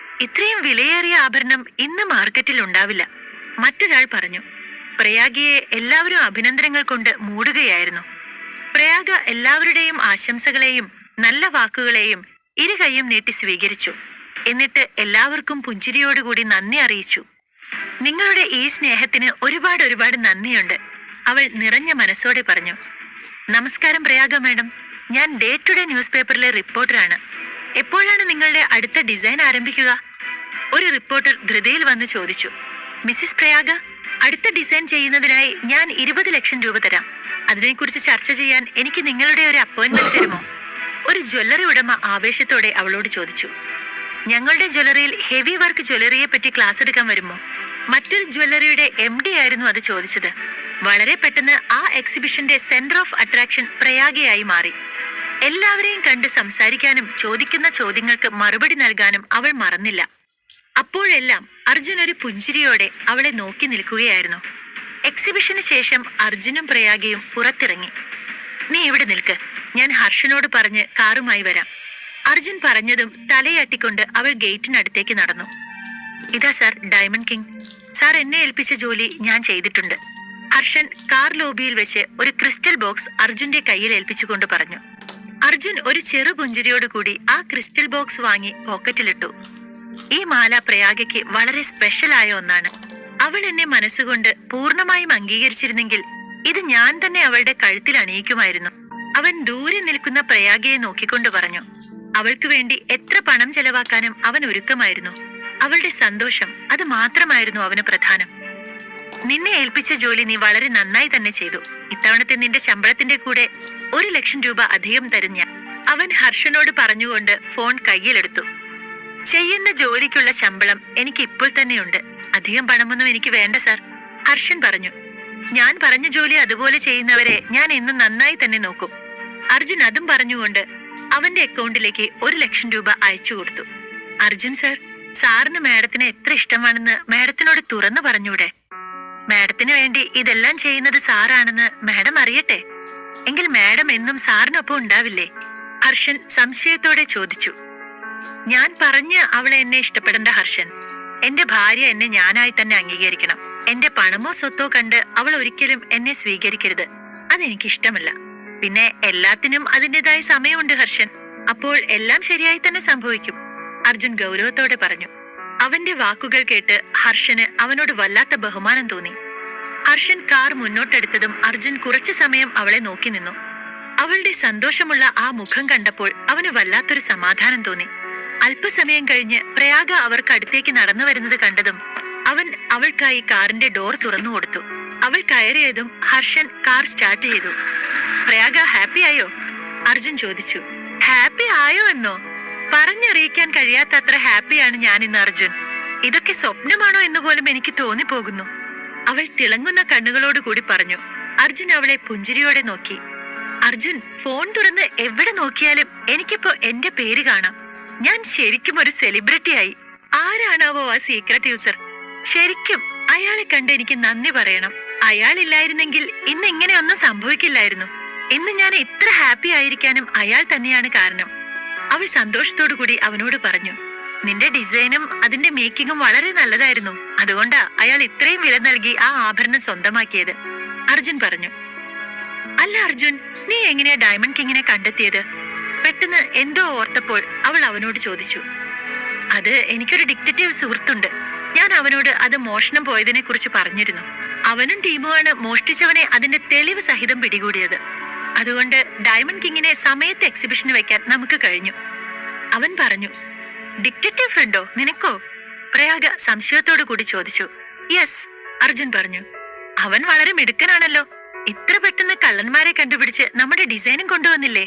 B: ഇത്രയും വിലയേറിയ ആഭരണം ഇന്ന് മാർക്കറ്റിൽ ഉണ്ടാവില്ല, മറ്റൊരാൾ പറഞ്ഞു. പ്രയാഗയെ എല്ലാവരും അഭിനന്ദനങ്ങൾ കൊണ്ട് മൂടുകയായിരുന്നു. പ്രയാഗ എല്ലാവരുടെയും ആശംസകളെയും നല്ല വാക്കുകളെയും ഇരുകൈയും നീട്ടി സ്വീകരിച്ചു. എന്നിട്ട് എല്ലാവർക്കും പുഞ്ചിരിയോടുകൂടി നന്ദി അറിയിച്ചു. നിങ്ങളുടെ ഈ സ്നേഹത്തിന് ഒരുപാട് നന്ദിയുണ്ട്, അവൾ നിറഞ്ഞ മനസ്സോടെ പറഞ്ഞു. നമസ്കാരം പ്രയാഗ മാഡം, ഞാൻ ഡേ ടു ഡേ ന്യൂസ് പേപ്പറിലെ റിപ്പോർട്ടറാണ്. എപ്പോഴാണ് നിങ്ങളുടെ അടുത്ത ഡിസൈൻ ആരംഭിക്കുക? ഒരു റിപ്പോർട്ടർ ധൃതിയിൽ വന്ന് ചോദിച്ചു. മിസ്സിസ് പ്രയാഗ, അടുത്ത ഡിസൈൻ ചെയ്യുന്നതിനായി ഞാൻ 20 ലക്ഷം രൂപ തരാം. അതിനെക്കുറിച്ച് ചർച്ച ചെയ്യാൻ എനിക്ക് നിങ്ങളുടെ ഒരു അപ്പോയിന്റ്മെന്റ് തരുമോ? ഒരു ജ്വല്ലറി ഉടമ ആവേശത്തോടെ അവളോട് ചോദിച്ചു. ഞങ്ങളുടെ ജ്വല്ലറിയിൽ ഹെവി വർക്ക് ജ്വല്ലറിയെ പറ്റി ക്ലാസ് എടുക്കാൻ വരുമോ? മറ്റൊരു ജ്വല്ലറിയുടെ MD ആയിരുന്നു അത് ചോദിച്ചത്. വളരെ പെട്ടെന്ന് ആ എക്സിബിഷന്റെ സെന്റർ ഓഫ് അട്രാക്ഷൻ പ്രയാഗയായി മാറി. എല്ലാവരെയും കണ്ട് സംസാരിക്കാനും ചോദിക്കുന്ന ചോദ്യങ്ങൾക്ക് മറുപടി നൽകാനും അവൾ മറന്നില്ല. അപ്പോഴെല്ലാം അർജുൻ ഒരു പുഞ്ചിരിയോടെ അവളെ നോക്കി നിൽക്കുകയായിരുന്നു. എക്സിബിഷന് ശേഷം അർജുനും പ്രയാഗയും പുറത്തിറങ്ങി. നീ ഇവിടെ നിൽക്ക്, ഞാൻ ഹർഷനോട് പറഞ്ഞ് കാറുമായി വരാം. അർജുൻ പറഞ്ഞതും തലയാട്ടിക്കൊണ്ട് അവൾ ഗേറ്റിനടുത്തേക്ക് നടന്നു. ഇതാ സാർ ഡയമണ്ട് കിങ്. സാർ എന്നെ ഏൽപ്പിച്ച ജോലി ഞാൻ ചെയ്തിട്ടുണ്ട്. ഹർഷൻ കാർ ലോബിയിൽ വെച്ച് ഒരു ക്രിസ്റ്റൽ ബോക്സ് അർജുന്റെ കയ്യിൽ ഏൽപ്പിച്ചുകൊണ്ട് പറഞ്ഞു. അർജുൻ ഒരു ചെറു പുഞ്ചിരിയോടുകൂടി ആ ക്രിസ്റ്റൽ ബോക്സ് വാങ്ങി പോക്കറ്റിലിട്ടു. ഈ മാല പ്രയാഗയ്ക്ക് വളരെ സ്പെഷ്യലായ ഒന്നാണ്. അവൾ എന്നെ മനസ്സുകൊണ്ട് പൂർണ്ണമായും അംഗീകരിച്ചിരുന്നെങ്കിൽ ഇത് ഞാൻ തന്നെ അവളുടെ കഴുത്തിൽ അണിയിക്കുമായിരുന്നു. അവൻ ദൂരെ നിൽക്കുന്ന പ്രയാഗയെ നോക്കിക്കൊണ്ട് പറഞ്ഞു. അവൾക്ക് വേണ്ടി എത്ര പണം ചെലവാക്കാനും അവൻ ഒരുക്കമായിരുന്നു. അവളുടെ സന്തോഷം, അത് മാത്രമായിരുന്നു അവന് പ്രധാനം. നിന്നെ ഏൽപ്പിച്ച ജോലി നീ വളരെ നന്നായി തന്നെ ചെയ്തു. ഇത്തവണത്തെ നിന്റെ ശമ്പളത്തിന്റെ കൂടെ 1,00,000 രൂപ അധികം തരും ഞാൻ, അവൻ ഹർഷനോട് പറഞ്ഞുകൊണ്ട് ഫോൺ കയ്യിലെടുത്തു. ചെയ്യുന്ന ജോലിക്കുള്ള ശമ്പളം എനിക്ക് ഇപ്പോൾ തന്നെയുണ്ട്. അധികം പണമൊന്നും എനിക്ക് വേണ്ട സാർ, ഹർഷൻ പറഞ്ഞു. ഞാൻ പറഞ്ഞ ജോലി അതുപോലെ ചെയ്യുന്നവരെ ഞാൻ ഇന്ന് നന്നായി തന്നെ നോക്കും. അർജുൻ അതും പറഞ്ഞുകൊണ്ട് അവന്റെ അക്കൗണ്ടിലേക്ക് 1,00,000 രൂപ അയച്ചു കൊടുത്തു. അർജുൻ സാർ, സാറിന് മാഡത്തിന് എത്ര ഇഷ്ടമാണെന്ന് മാഡത്തിനോട് തുറന്നു പറഞ്ഞൂടെ? മാഡത്തിന് വേണ്ടി ഇതെല്ലാം ചെയ്യുന്നത് സാറാണെന്ന് മാഡം അറിയട്ടെ. എങ്കിൽ മാഡം എന്നും സാറിനൊപ്പം ഉണ്ടാവില്ലേ? ഹർഷൻ സംശയത്തോടെ ചോദിച്ചു. ഞാൻ പറഞ്ഞ് അവളെ എന്നെ ഇഷ്ടപ്പെടേണ്ട ഹർഷൻ. എന്റെ ഭാര്യ എന്നെ ഞാനായി തന്നെ അംഗീകരിക്കണം. എന്റെ പണമോ സ്വത്തോ കണ്ട് അവൾ ഒരിക്കലും എന്നെ സ്വീകരിക്കരുത്. അതെനിക്കിഷ്ടമല്ല. പിന്നെ എല്ലാത്തിനും അതിൻ്റെതായ സമയമുണ്ട് ഹർഷൻ. അപ്പോൾ എല്ലാം ശരിയായി തന്നെ സംഭവിക്കും, അർജുൻ ഗൗരവത്തോടെ പറഞ്ഞു. അവന്റെ വാക്കുകൾ കേട്ട് ഹർഷന് അവനോട് വല്ലാത്ത ബഹുമാനം തോന്നി. ഹർഷൻ കാർ മുന്നോട്ടെടുത്തതും അർജുൻ കുറച്ചു സമയം അവളെ നോക്കി നിന്നു. അവളുടെ സന്തോഷമുള്ള ആ മുഖം കണ്ടപ്പോൾ അവന് വല്ലാത്തൊരു സമാധാനം തോന്നി. അല്പസമയം കഴിഞ്ഞ് പ്രയാഗ അവർക്ക് അടുത്തേക്ക് നടന്നു വരുന്നത് കണ്ടതും അവൻ അവൾക്കായി കാറിന്റെ ഡോർ തുറന്നു കൊടുത്തു. അവൾ കയറിയതും ഹർഷൻ കാർ സ്റ്റാർട്ട് ചെയ്തു. പ്രയാഗ ഹാപ്പി ആയോ? അർജുൻ ചോദിച്ചു. ഹാപ്പി ആയോ എന്നോ? പറഞ്ഞറിയിക്കാൻ കഴിയാത്തത്ര ഹാപ്പിയാണ് ഞാൻ ഇന്ന് അർജുൻ. ഇതൊക്കെ സ്വപ്നമാണോ എന്ന് പോലും എനിക്ക് തോന്നിപ്പോകുന്നു, അവൾ തിളങ്ങുന്ന കണ്ണുകളോട് കൂടി പറഞ്ഞു. അർജുൻ അവളെ പുഞ്ചിരിയോടെ നോക്കി. അർജുൻ, ഫോൺ തുറന്ന് എവിടെ നോക്കിയാലും എനിക്കിപ്പോ എന്റെ പേര് കാണാം. ഞാൻ ശരിക്കും ഒരു സെലിബ്രിറ്റിയായി. ആരാണാവോ ആ സീക്രട്ട് യൂസർ? ശരിക്കും അയാളെ കണ്ട് എനിക്ക് നന്ദി പറയണം. അയാളില്ലായിരുന്നെങ്കിൽ ഇന്ന് ഇങ്ങനെയൊന്നും സംഭവിക്കില്ലായിരുന്നു. ഇന്ന് ഞാൻ ഇത്ര ഹാപ്പി ആയിരിക്കാനും അയാൾ തന്നെയാണ് കാരണം, അവൾ സന്തോഷത്തോടു കൂടി അവനോട് പറഞ്ഞു. നിന്റെ ഡിസൈനും അതിന്റെ മേക്കിങ്ങും വളരെ നല്ലതായിരുന്നു. അതുകൊണ്ടാ അയാൾ ഇത്രയും വില നൽകി ആ ആഭരണം സ്വന്തമാക്കിയത്, അർജുൻ പറഞ്ഞു. അല്ല അർജുൻ, നീ എങ്ങനെയാ ഡയമണ്ട് കിങ്ങിനെ കണ്ടെത്തിയത്? പെട്ടെന്ന് എന്തോ ഓർത്തപ്പോൾ അവൾ അവനോട് ചോദിച്ചു. അത് എനിക്കൊരു ഡിറ്റക്റ്റീവ് സുഹൃത്തുണ്ട്. ഞാൻ അവനോട് അത് മോഷണം പോയതിനെ കുറിച്ച് പറഞ്ഞിരുന്നു. അവനും ടീമുമാണ് മോഷ്ടിച്ചവനെ അതിന്റെ തെളിവ് സഹിതം പിടികൂടിയത്. അതുകൊണ്ട് ഡയമണ്ട് കിങ്ങിനെ സമയത്ത് എക്സിബിഷന് വെക്കാൻ നമുക്ക് കഴിഞ്ഞു, അവൻ പറഞ്ഞു. ഡിറ്റക്റ്റീവ് ഫ്രണ്ടോ നിനക്കോ? പ്രയാഗ സംശയത്തോടു കൂടി ചോദിച്ചു. യെസ്, അർജുൻ പറഞ്ഞു. അവൻ വളരെ മിടുക്കനാണല്ലോ. ഇത്ര പെട്ടെന്ന് കള്ളന്മാരെ കണ്ടുപിടിച്ച് നമ്മുടെ ഡിസൈനും കൊണ്ടുവന്നില്ലേ?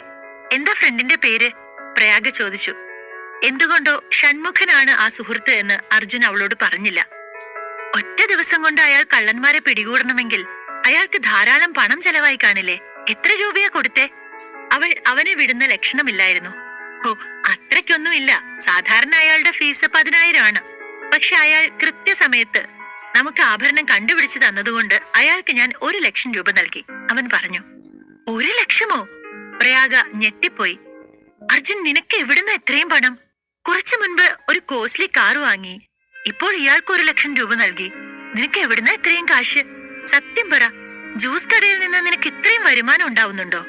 B: എന്താ ഫ്രണ്ടിന്റെ പേര്? പ്രയാഗ ചോദിച്ചു. എന്തുകൊണ്ടോ ഷൺമുഖനാണ് ആ സുഹൃത്ത് എന്ന് അർജുൻ അവളോട് പറഞ്ഞില്ല. ഒറ്റ ദിവസം കൊണ്ട് അയാൾ കള്ളന്മാരെ പിടികൂടണമെങ്കിൽ അയാൾക്ക് ധാരാളം പണം ചെലവായി കാണില്ലേ? എത്ര രൂപയാ കൊടുത്തേ? അവൾ അവനെ വിടുന്ന ലക്ഷണമില്ലായിരുന്നു. ഓ, അത്രയ്ക്കൊന്നുമില്ല. സാധാരണ അയാളുടെ ഫീസ് 10,000 ആണ്. പക്ഷെ അയാൾ കൃത്യസമയത്ത് നമുക്ക് ആഭരണം കണ്ടുപിടിച്ചു തന്നതുകൊണ്ട് അയാൾക്ക് ഞാൻ 1,00,000 രൂപ നൽകി, അവൻ പറഞ്ഞു. 1,00,000മോ? പ്രയാഗ ഞെട്ടിപ്പോയി. അർജുൻ, നിനക്ക് എവിടുന്ന ഇത്രയും പണം? കുറച്ചു മുൻപ് ഒരു കോസ്റ്റ്ലി കാർ വാങ്ങി, ഇപ്പോൾ ഇയാൾക്ക് 1,00,000 രൂപ നൽകി. നിനക്ക് എവിടുന്ന ഇത്രയും കാശ്? സത്യം പറ, ജ്യൂസ് കടയിൽ നിന്ന് നിനക്ക് ഇത്രയും വരുമാനം ഉണ്ടാവുന്നുണ്ടോ?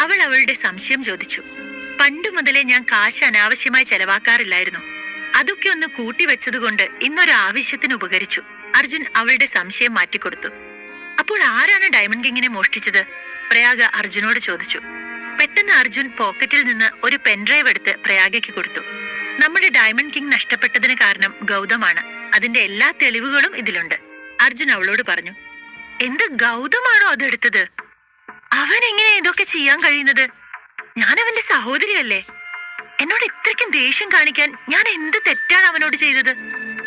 B: അവൾ അവളുടെ സംശയം ചോദിച്ചു. പണ്ടു മുതലേ ഞാൻ കാശ് അനാവശ്യമായി ചെലവാക്കാറില്ലായിരുന്നു. അതൊക്കെ ഒന്ന് കൂട്ടിവെച്ചതുകൊണ്ട് ഇന്നൊരു ആവശ്യത്തിന് ഉപകരിച്ചു, അർജുൻ അവളുടെ സംശയം മാറ്റിക്കൊടുത്തു. അപ്പോൾ ആരാണ് ഡയമണ്ട് കിങ്ങിനെ മോഷ്ടിച്ചത്? പ്രയാഗ അർജുനോട് ചോദിച്ചു. പെട്ടെന്ന് അർജുൻ പോക്കറ്റിൽ നിന്ന് ഒരു പെൻഡ്രൈവ് എടുത്ത് പ്രയാഗയ്ക്ക് കൊടുത്തു. നമ്മുടെ ഡയമണ്ട് കിങ് നഷ്ടപ്പെട്ടതിന് കാരണം ഗൗതമാണ്. അതിന്റെ എല്ലാ തെളിവുകളും ഇതിലുണ്ട്, അർജുൻ അവളോട് പറഞ്ഞു. എന്ത്, ഗൗതമാണോ അതെടുത്തത്? അവൻ എങ്ങനെ ഇതൊക്കെ ചെയ്യാൻ കഴിയുന്നത്? ഞാൻ അവന്റെ സഹോദരിയല്ലേ. എന്നോട് ഇത്രയ്ക്കും ദേഷ്യം കാണിക്കാൻ ഞാൻ എന്ത് തെറ്റാണ് അവനോട് ചെയ്തത്?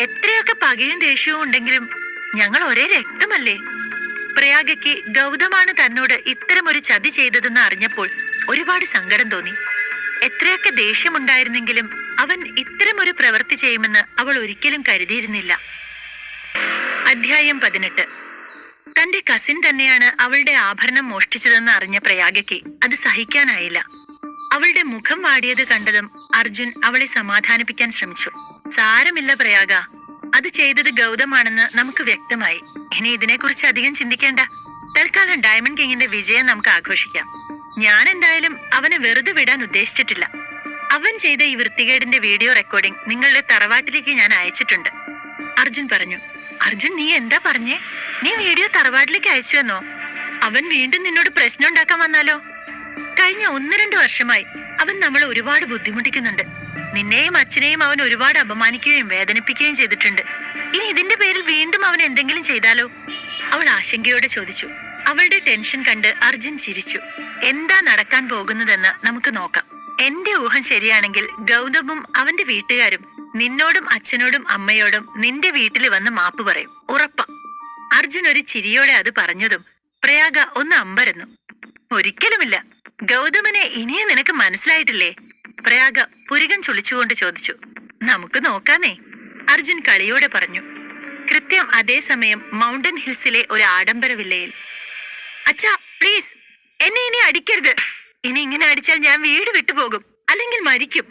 B: എത്രയൊക്കെ പകയും ദേഷ്യവും ഉണ്ടെങ്കിലും ഞങ്ങൾ ഒരേ രക്തമല്ലേ? പ്രയാഗയ്ക്ക് ഗൗതമാണ് തന്നോട് ഇത്തരമൊരു ചതി ചെയ്തതെന്ന് അറിഞ്ഞപ്പോൾ ഒരുപാട് സങ്കടം തോന്നി. എത്രയൊക്കെ ദേഷ്യമുണ്ടായിരുന്നെങ്കിലും അവൻ ഇത്തരമൊരു പ്രവൃത്തി ചെയ്യുമെന്ന് അവൾ ഒരിക്കലും കരുതിയിരുന്നില്ല. അധ്യായം 18. തന്റെ കസിൻ തന്നെയാണ് അവളുടെ ആഭരണം മോഷ്ടിച്ചതെന്ന് അറിഞ്ഞ പ്രയാഗയ്ക്ക് അത് സഹിക്കാനായില്ല. അവളുടെ മുഖം വാടിയത് കണ്ടതും അർജുൻ അവളെ സമാധാനിപ്പിക്കാൻ ശ്രമിച്ചു. സാരമില്ല പ്രയാഗ, അത് ചെയ്തത് ഗൗതമാണെന്ന് നമുക്ക് വ്യക്തമായി. ഇനി ഇതിനെക്കുറിച്ച് അധികം ചിന്തിക്കേണ്ട. തൽക്കാലം ഡയമണ്ട് കിങ്ങിന്റെ വിജയം നമുക്ക് ആഘോഷിക്കാം. ഞാൻ എന്തായാലും അവനെ വെറുതെ വിടാൻ ഉദ്ദേശിച്ചിട്ടില്ല. അവൻ ചെയ്ത ഈ വൃത്തികേടിന്റെ വീഡിയോ റെക്കോർഡിംഗ് നിങ്ങളുടെ തറവാട്ടിലേക്ക് ഞാൻ അയച്ചിട്ടുണ്ട്, അർജുൻ പറഞ്ഞു. അർജുൻ, നീ എന്താ പറഞ്ഞേ? നീ വീഡിയോ തറവാട്ടിലേക്ക് അയച്ചു എന്നോ? അവൻ വീണ്ടും നിന്നോട് പ്രശ്നം ഉണ്ടാക്കാൻ വന്നാലോ? കഴിഞ്ഞ 1-2 വർഷമായി അവൻ നമ്മളെ ഒരുപാട് ബുദ്ധിമുട്ടിക്കുന്നുണ്ട്. നിന്നെയും അച്ഛനെയും അവൻ ഒരുപാട് അപമാനിക്കുകയും വേദനിപ്പിക്കുകയും ചെയ്തിട്ടുണ്ട്. ഇനി ഇതിന്റെ പേരിൽ വീണ്ടും അവൻ എന്തെങ്കിലും ചെയ്താലോ? അവൾ ആശങ്കയോടെ ചോദിച്ചു. അവളുടെ ടെൻഷൻ കണ്ട് അർജുൻ ചിരിച്ചു. എന്താ നടക്കാൻ പോകുന്നതെന്ന് നമുക്ക് നോക്കാം. എന്റെ ഊഹം ശരിയാണെങ്കിൽ ഗൗതമും അവന്റെ വീട്ടുകാരും നിന്നോടും അച്ഛനോടും അമ്മയോടും നിന്റെ വീട്ടിൽ വന്ന് മാപ്പ് പറയും, ഉറപ്പാ. അർജുൻ ഒരു ചിരിയോടെ അത് പറഞ്ഞതും പ്രയാഗ ഒന്ന് അമ്പരന്നു. ഒരിക്കലുമില്ല. ഗൗതമനെ ഇനിയും നിനക്ക് മനസ്സിലായിട്ടില്ലേ? പ്രയാഗ പുരികം ചുളിച്ചുകൊണ്ട് ചോദിച്ചു. നമുക്ക് നോക്കാന്നേ, അർജുൻ കളിയോടെ പറഞ്ഞു. കൃത്യം അതേസമയം മൗണ്ടൻ ഹിൽസിലെ ഒരു ആഡംബര വില്ലയിൽ. അച്ഛാ, പ്ലീസ് എന്നെ ഇനി അടിക്കരുത്. ഇനി ഇങ്ങനെ അടിച്ചാൽ ഞാൻ വീട് വിട്ടുപോകും, അല്ലെങ്കിൽ മരിക്കും.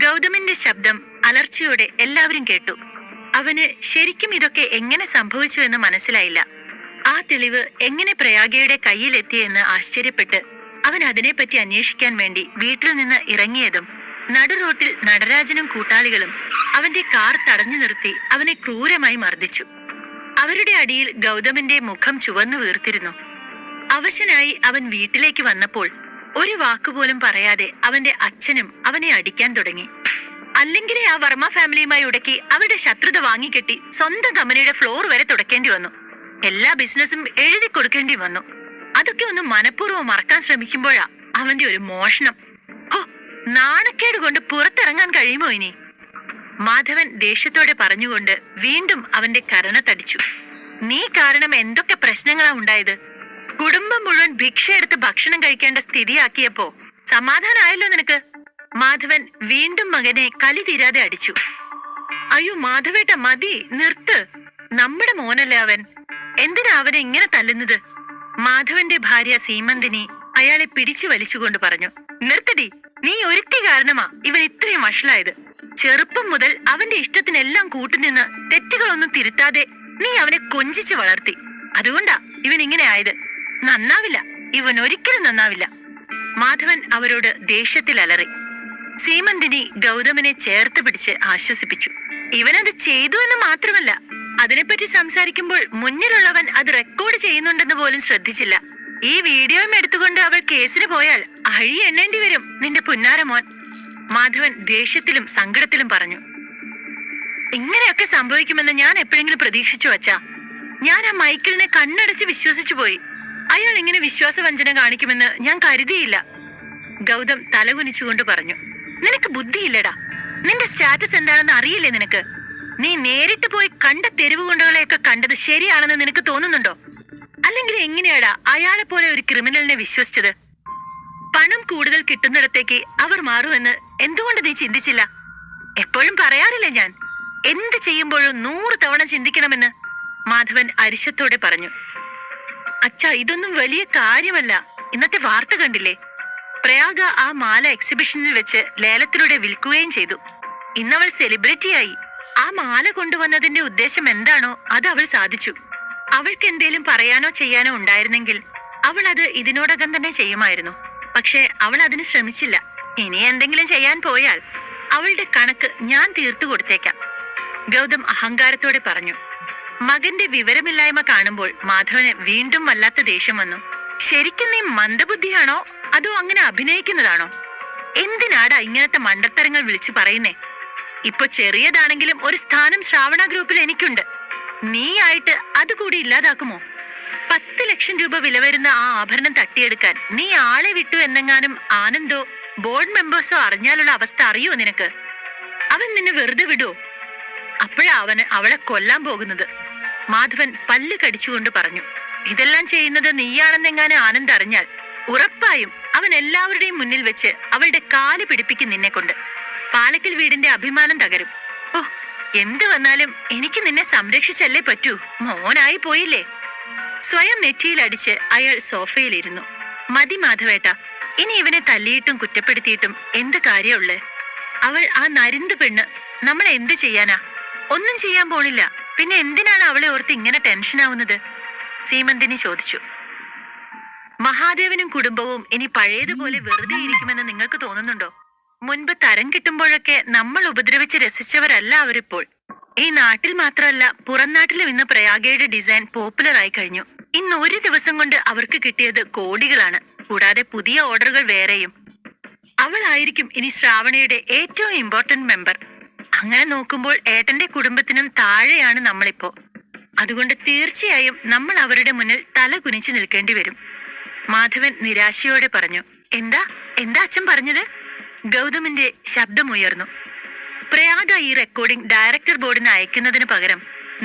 B: ഗൗതമിന്റെ ശബ്ദം അലർച്ചയോടെ എല്ലാവരും കേട്ടു. അവന് ശരിക്കും ഇതൊക്കെ എങ്ങനെ സംഭവിച്ചു എന്ന് മനസ്സിലായില്ല. ആ തെളിവ് എങ്ങനെ പ്രയാഗയുടെ കയ്യിലെത്തിയെന്ന് ആശ്ചര്യപ്പെട്ട് അവൻ അതിനെപ്പറ്റി അന്വേഷിക്കാൻ വേണ്ടി വീട്ടിൽ നിന്ന് ഇറങ്ങിയതും നടുറോട്ടിൽ നടരാജനും കൂട്ടാളികളും അവന്റെ കാർ തടഞ്ഞു നിർത്തി അവനെ ക്രൂരമായി മർദ്ദിച്ചു. അവരുടെ അടിയിൽ ഗൗതമിന്റെ മുഖം ചുവന്നു വീർത്തിരുന്നു. അവശനായി അവൻ വീട്ടിലേക്ക് വന്നപ്പോൾ ഒരു വാക്കുപോലും പറയാതെ അവന്റെ അച്ഛനും അവനെ അടിക്കാൻ തുടങ്ങി. അല്ലെങ്കിലേ ആ വർമ്മ ഫാമിലിയുമായി ഉടക്കി അവരുടെ ശത്രുത വാങ്ങിക്കെട്ടി സ്വന്തം കമ്പനിയുടെ ഫ്ലോർ വരെ തുടക്കേണ്ടി വന്നു. എല്ലാ ബിസിനസ്സും എഴുതി കൊടുക്കേണ്ടി വന്നു. അതൊക്കെ ഒന്ന് മനഃപൂർവ്വം മറക്കാൻ ശ്രമിക്കുമ്പോഴാ അവന്റെ ഒരു മോഷണം. ഓ, നാണക്കേട് കൊണ്ട് പുറത്തിറങ്ങാൻ കഴിയുമോ ഇനി? മാധവൻ ദേഷ്യത്തോടെ പറഞ്ഞുകൊണ്ട് വീണ്ടും അവന്റെ കരണത്തടിച്ചു. നീ കാരണം എന്തൊക്കെ പ്രശ്നങ്ങളാ ഉണ്ടായത്? കുടുംബം മുഴുവൻ ഭിക്ഷ എടുത്ത് ഭക്ഷണം കഴിക്കേണ്ട സ്ഥിതിയാക്കിയപ്പോ സമാധാനമായല്ലോ നിനക്ക്? മാധവൻ വീണ്ടും മകനെ കലി തീരാതെ അടിച്ചു. അയ്യോ മാധവേട്ട, മതി, നിർത്ത്. നമ്മുടെ മോനല്ലേ അവൻ. എന്തിനാ അവനെ ഇങ്ങനെ തല്ലുന്നത്? മാധവന്റെ ഭാര്യ സീമന്തിനി അയാളെ പിടിച്ചു വലിച്ചുകൊണ്ട് പറഞ്ഞു. നിർത്തടി, നീ ഒരുത്തി കാരണമാ ഇവൻ ഇത്രയും വഷളായത്. ചെറുപ്പം മുതൽ അവന്റെ ഇഷ്ടത്തിനെല്ലാം കൂട്ടുനിന്ന് തെറ്റുകളൊന്നും തിരുത്താതെ നീ അവനെ കൊഞ്ചിച്ച് വളർത്തി. അതുകൊണ്ടാ ഇവൻ ഇങ്ങനെ ആയത്. നന്നാവില്ല, ഇവൻ ഒരിക്കലും നന്നാവില്ല. മാധവൻ അവരോട് ദേഷ്യത്തിൽ അലറി. സീമന്തിനി ഗൗതമനെ ചേർത്ത് പിടിച്ച് ആശ്വസിപ്പിച്ചു. ഇവനത് ചെയ്തു എന്ന് മാത്രമല്ല, അതിനെപ്പറ്റി സംസാരിക്കുമ്പോൾ മുന്നിലുള്ളവൻ അത് റെക്കോർഡ് ചെയ്യുന്നുണ്ടെന്ന് പോലും ശ്രദ്ധിച്ചില്ല. ഈ വീഡിയോയും എടുത്തുകൊണ്ട് അവൾ കേസിന് പോയാൽ അഴി എണ്ണേണ്ടി വരും നിന്റെ പുന്നാര മോൻ. മാധവൻ ദേഷ്യത്തിലും സങ്കടത്തിലും പറഞ്ഞു. ഇങ്ങനെയൊക്കെ സംഭവിക്കുമെന്ന് ഞാൻ എപ്പോഴെങ്കിലും പ്രതീക്ഷിച്ചു വച്ചാ? ഞാൻ ആ മൈക്കിളിനെ കണ്ണടച്ച് വിശ്വസിച്ചു പോയി. അയാൾ ഇങ്ങനെ വിശ്വാസവഞ്ചന കാണിക്കുമെന്ന് ഞാൻ കരുതിയില്ല. ഗൗതം തലകുനിച്ചുകൊണ്ട് പറഞ്ഞു. നിനക്ക് ബുദ്ധിയില്ലടാ. നിന്റെ സ്റ്റാറ്റസ് എന്താണെന്ന് അറിയില്ലേ നിനക്ക്? നീ നേരിട്ട് പോയി കണ്ട തെരുവ് കൊണ്ടകളെയൊക്കെ കണ്ടത് ശരിയാണെന്ന് നിനക്ക് തോന്നുന്നുണ്ടോ? അല്ലെങ്കിൽ എങ്ങനെയാടാ അയാളെ പോലെ ഒരു ക്രിമിനലിനെ വിശ്വസിച്ചത്? പണം കൂടുതൽ കിട്ടുന്നിടത്തേക്ക് അവർ മാറുമെന്ന് എന്തുകൊണ്ട് നീ ചിന്തിച്ചില്ല? എപ്പോഴും പറയാറില്ലേ ഞാൻ, എന്ത് ചെയ്യുമ്പോഴും 100 തവണ ചിന്തിക്കണമെന്ന്? മാധവൻ അരിശത്തോടെ പറഞ്ഞു. അച്ഛാ, ഇതൊന്നും വലിയ കാര്യമല്ല. ഇന്നത്തെ വാർത്ത കണ്ടില്ലേ? പ്രയാഗ ആ മാല എക്സിബിഷനിൽ വെച്ച് ലേലത്തിലൂടെ വിൽക്കുകയും ചെയ്തു. ഇന്നവൾ സെലിബ്രിറ്റിയായി. ആ മാല കൊണ്ടുവന്നതിന്റെ ഉദ്ദേശം എന്താണോ അത് അവൾ സാധിച്ചു. അവൾക്ക് എന്തേലും പറയാനോ ചെയ്യാനോ ഉണ്ടായിരുന്നെങ്കിൽ അവൾ അത് ഇതിനോടകം തന്നെ ചെയ്യുമായിരുന്നു. പക്ഷെ അവൾ അതിന് ശ്രമിച്ചില്ല. ഇനി എന്തെങ്കിലും ചെയ്യാൻ പോയാൽ അവളുടെ കണക്ക് ഞാൻ തീർത്തു കൊടുത്തേക്കാം, ഗൗതം അഹങ്കാരത്തോടെ പറഞ്ഞു. മകന്റെ വിവരമില്ലായ്മ കാണുമ്പോൾ മാധവന് വീണ്ടും വല്ലാത്ത ദേഷ്യം വന്നു. ശരിക്കും നീ മന്ദബുദ്ധിയാണോ അതോ അങ്ങനെ അഭിനയിക്കുന്നതാണോ? എന്തിനാടാ ഇങ്ങനത്തെ മണ്ടത്തരങ്ങൾ വിളിച്ചു പറയുന്നേ? ഇപ്പൊ ചെറിയതാണെങ്കിലും ഒരു സ്ഥാനം ശ്രാവണ ഗ്രൂപ്പിൽ എനിക്കുണ്ട്. നീ ആയിട്ട് അതുകൂടി ഇല്ലാതാക്കുമോ? 10 ലക്ഷം രൂപ വില വരുന്ന ആ ആഭരണം തട്ടിയെടുക്കാൻ നീ ആളെ വിട്ടു എന്നെങ്ങാനും ആനന്ദോ ബോർഡ് മെമ്പേഴ്സോ അറിഞ്ഞാലുള്ള അവസ്ഥ അറിയോ നിനക്ക്? അവൻ നിന്നെ വെറുതെ വിടുവോ? അപ്പോഴാ അവന് അവളെ കൊല്ലാൻ പോകുന്നത്. മാധവൻ പല്ല് കടിച്ചുകൊണ്ട് പറഞ്ഞു. ഇതെല്ലാം ചെയ്യുന്നത് നീയാണെന്നെങ്ങാനും ആനന്ദ് അറിഞ്ഞാൽ ഉറപ്പായും അവൻ എല്ലാവരുടെയും മുന്നിൽ വെച്ച് അവളുടെ കാല് പിടിപ്പിക്കും നിന്നെ കൊണ്ട്. പാലക്കൽ വീടിന്റെ അഭിമാനം തകരും. ഓ, എന്ത് വന്നാലും എനിക്ക് നിന്നെ സംരക്ഷിച്ചല്ലേ പറ്റൂ. മോനായി പോയില്ലേ. സ്വയം നെറ്റിയിലടിച്ച് അയാൾ സോഫയിലിരുന്നു. മതി മാധവേട്ട, ഇനി ഇവനെ തല്ലിയിട്ടും കുറ്റപ്പെടുത്തിയിട്ടും എന്ത് കാര്യമുള്ളേ? അവൾ ആ നരിന്ത് പെണ്ണ്, നമ്മൾ എന്ത് ചെയ്യാനാ? ഒന്നും ചെയ്യാൻ പോണില്ല. പിന്നെ എന്തിനാണ് അവളെ ഓർത്ത് ഇങ്ങനെ ടെൻഷനാവുന്നത്? സീമന്തിനി ചോദിച്ചു. മഹാദേവനും കുടുംബവും ഇനി പഴയതുപോലെ വെറുതെ ഇരിക്കുമെന്ന് നിങ്ങൾക്ക് തോന്നുന്നുണ്ടോ? മുൻപ് തരം കിട്ടുമ്പോഴൊക്കെ നമ്മൾ ഉപദ്രവിച്ച് രസിച്ചവരല്ല അവരിപ്പോൾ. ഈ നാട്ടിൽ മാത്രമല്ല, പുറം നാട്ടിലും ഇന്ന് പ്രയാഗയുടെ ഡിസൈൻ പോപ്പുലർ ആയി കഴിഞ്ഞു. ഇന്ന് ഒരു ദിവസം കൊണ്ട് അവർക്ക് കിട്ടിയത് കോടികളാണ്. കൂടാതെ പുതിയ ഓർഡറുകൾ വേറെയും. അവളായിരിക്കും ഇനി ശ്രാവണയുടെ ഏറ്റവും ഇമ്പോർട്ടന്റ് മെമ്പർ. അങ്ങനെ നോക്കുമ്പോൾ ഏട്ടന്റെ കുടുംബത്തിനും താഴെയാണ് നമ്മളിപ്പോ. അതുകൊണ്ട് തീർച്ചയായും നമ്മൾ അവരുടെ മുന്നിൽ തല കുനിച്ചു നിൽക്കേണ്ടി വരും. മാധവൻ നിരാശയോടെ പറഞ്ഞു. എന്താ എന്താ അച്ഛൻ പറഞ്ഞത്? ഗൗതമിന്റെ ശബ്ദമുയർന്നു. പ്രയാഗ ഈ റെക്കോർഡിംഗ് ഡയറക്ടർ ബോർഡിന് അയക്കുന്നതിന് പകരം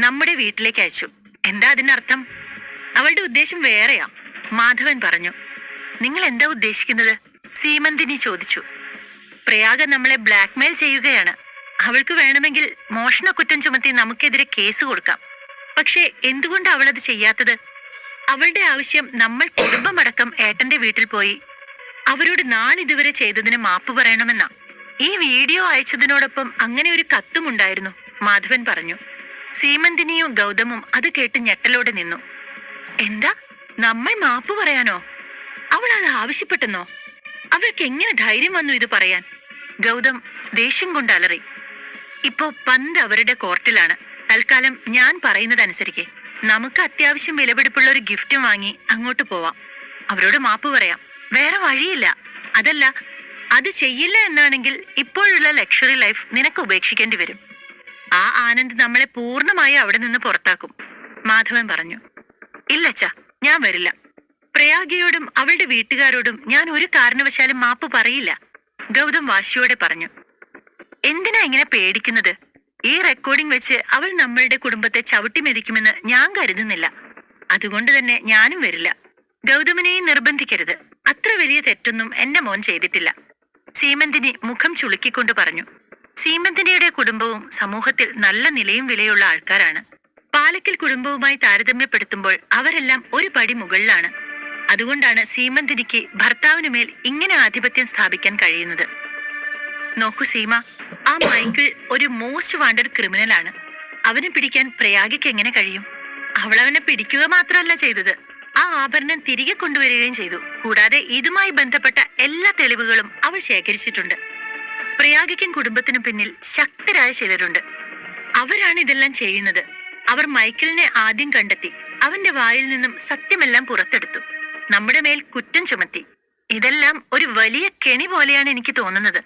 B: നമ്മുടെ വീട്ടിലേക്ക് അയച്ചു. എന്താ അതിനർത്ഥം? അവളുടെ ഉദ്ദേശം വേറെയാ, മാധവൻ പറഞ്ഞു. നിങ്ങൾ എന്താ ഉദ്ദേശിക്കുന്നത്? സീമന്തിനി ചോദിച്ചു. പ്രയാഗ നമ്മളെ ബ്ലാക്ക്മെയിൽ ചെയ്യുകയാണ്. അവൾക്ക് വേണമെങ്കിൽ മോഷണ കുറ്റം ചുമത്തി നമുക്കെതിരെ കേസ് കൊടുക്കാം. പക്ഷേ എന്തുകൊണ്ട് അവളത് ചെയ്യാത്തത്? അവളുടെ ആവശ്യം നമ്മൾ കുടുംബമടക്കം ഏട്ടന്റെ വീട്ടിൽ പോയി അവരോട് നാളിതുവരെ ചെയ്തതിന് മാപ്പ് പറയണമെന്നാ. ഈ വീഡിയോ അയച്ചതിനോടൊപ്പം അങ്ങനെ ഒരു കത്തും ഉണ്ടായിരുന്നു, മാധവൻ പറഞ്ഞു. സീമന്തിനിയും ഗൗതമും അത് കേട്ട് ഞെട്ടലോടെ നിന്നു. എന്താ, നമ്മൾ മാപ്പ് പറയാനോ? അവൾ അത് ആവശ്യപ്പെട്ടെന്നോ? അവൾക്ക് എങ്ങനെ ധൈര്യം വന്നു ഇത് പറയാൻ? ഗൗതം ദേഷ്യം കൊണ്ട് അലറി. ഇപ്പോ പന്ത് അവരുടെ കോർട്ടിലാണ്. തൽക്കാലം ഞാൻ പറയുന്നതനുസരിക്കെ നമുക്ക് അത്യാവശ്യം വിലപിടിപ്പുള്ള ഒരു ഗിഫ്റ്റും വാങ്ങി അങ്ങോട്ട് പോവാം. അവരോട് മാപ്പ് പറയാം. വേറെ വഴിയില്ല. അതല്ല, അത് ചെയ്യില്ല എന്നാണെങ്കിൽ ഇപ്പോഴുള്ള ലക്ഷറി ലൈഫ് നിനക്ക് ഉപേക്ഷിക്കേണ്ടി വരും. ആ ആനന്ദ് നമ്മളെ പൂർണ്ണമായി അവിടെ നിന്ന് പുറത്താക്കും, മാധവൻ പറഞ്ഞു. ഇല്ലച്ചാ, ഞാൻ വരില്ല. പ്രയാഗയോടും അവളുടെ വീട്ടുകാരോടും ഞാൻ ഒരു കാരണവശാലും മാപ്പ് പറയില്ല, ഗൗതം വാശിയോടെ പറഞ്ഞു. എന്തിനാ ഇങ്ങനെ പേടിക്കുന്നത്? ഈ റെക്കോർഡിംഗ് വെച്ച് അവൾ നമ്മളുടെ കുടുംബത്തെ ചവിട്ടി മെതിക്കുമെന്ന് ഞാൻ കരുതുന്നില്ല. അതുകൊണ്ട് തന്നെ ഞാനും വരില്ല. ഗൗതമിനെയും നിർബന്ധിക്കരുത്. അത്ര വലിയ തെറ്റൊന്നും എന്റെ മോൻ ചെയ്തിട്ടില്ല, സീമന്തിനി മുഖം ചുളുക്കിക്കൊണ്ട് പറഞ്ഞു. സീമന്തിനിയുടെ കുടുംബവും സമൂഹത്തിൽ നല്ല നിലയും വിലയുള്ള ആൾക്കാരാണ്. പാലക്കൽ കുടുംബവുമായി താരതമ്യപ്പെടുത്തുമ്പോൾ അവരെല്ലാം ഒരു പടി മുകളിലാണ്. അതുകൊണ്ടാണ് സീമന്തിനിക്ക് ഭർത്താവിനുമേൽ ഇങ്ങനെ ആധിപത്യം സ്ഥാപിക്കാൻ കഴിയുന്നത്. നോക്കൂ സീമ, ആ മൈക്കിൾ ഒരു മോസ്റ്റ് വാണ്ടഡ് ക്രിമിനലാണ്. അവനെ പിടിക്കാൻ പ്രയാഗയ്ക്ക് എങ്ങനെ കഴിയും? അവളവനെ പിടിക്കുക മാത്രമല്ല ചെയ്തത്, ആ ആഭരണം തിരികെ കൊണ്ടുവരികയും ചെയ്തു. കൂടാതെ ഇതുമായി ബന്ധപ്പെട്ട എല്ലാ തെളിവുകളും അവൾ ശേഖരിച്ചിട്ടുണ്ട്. പ്രയാഗയ്ക്കും കുടുംബത്തിനും പിന്നിൽ ശക്തരായ ചിലരുണ്ട്. അവരാണ് ഇതെല്ലാം ചെയ്യുന്നത്. അവർ മൈക്കിളിനെ ആദ്യം കണ്ടെത്തി അവന്റെ വായിൽ നിന്നും സത്യമെല്ലാം പുറത്തെടുത്തു. നമ്മുടെ മേൽ കുറ്റം ചുമത്തി. ഇതെല്ലാം ഒരു വലിയ കെണി പോലെയാണ് എനിക്ക് തോന്നുന്നത്.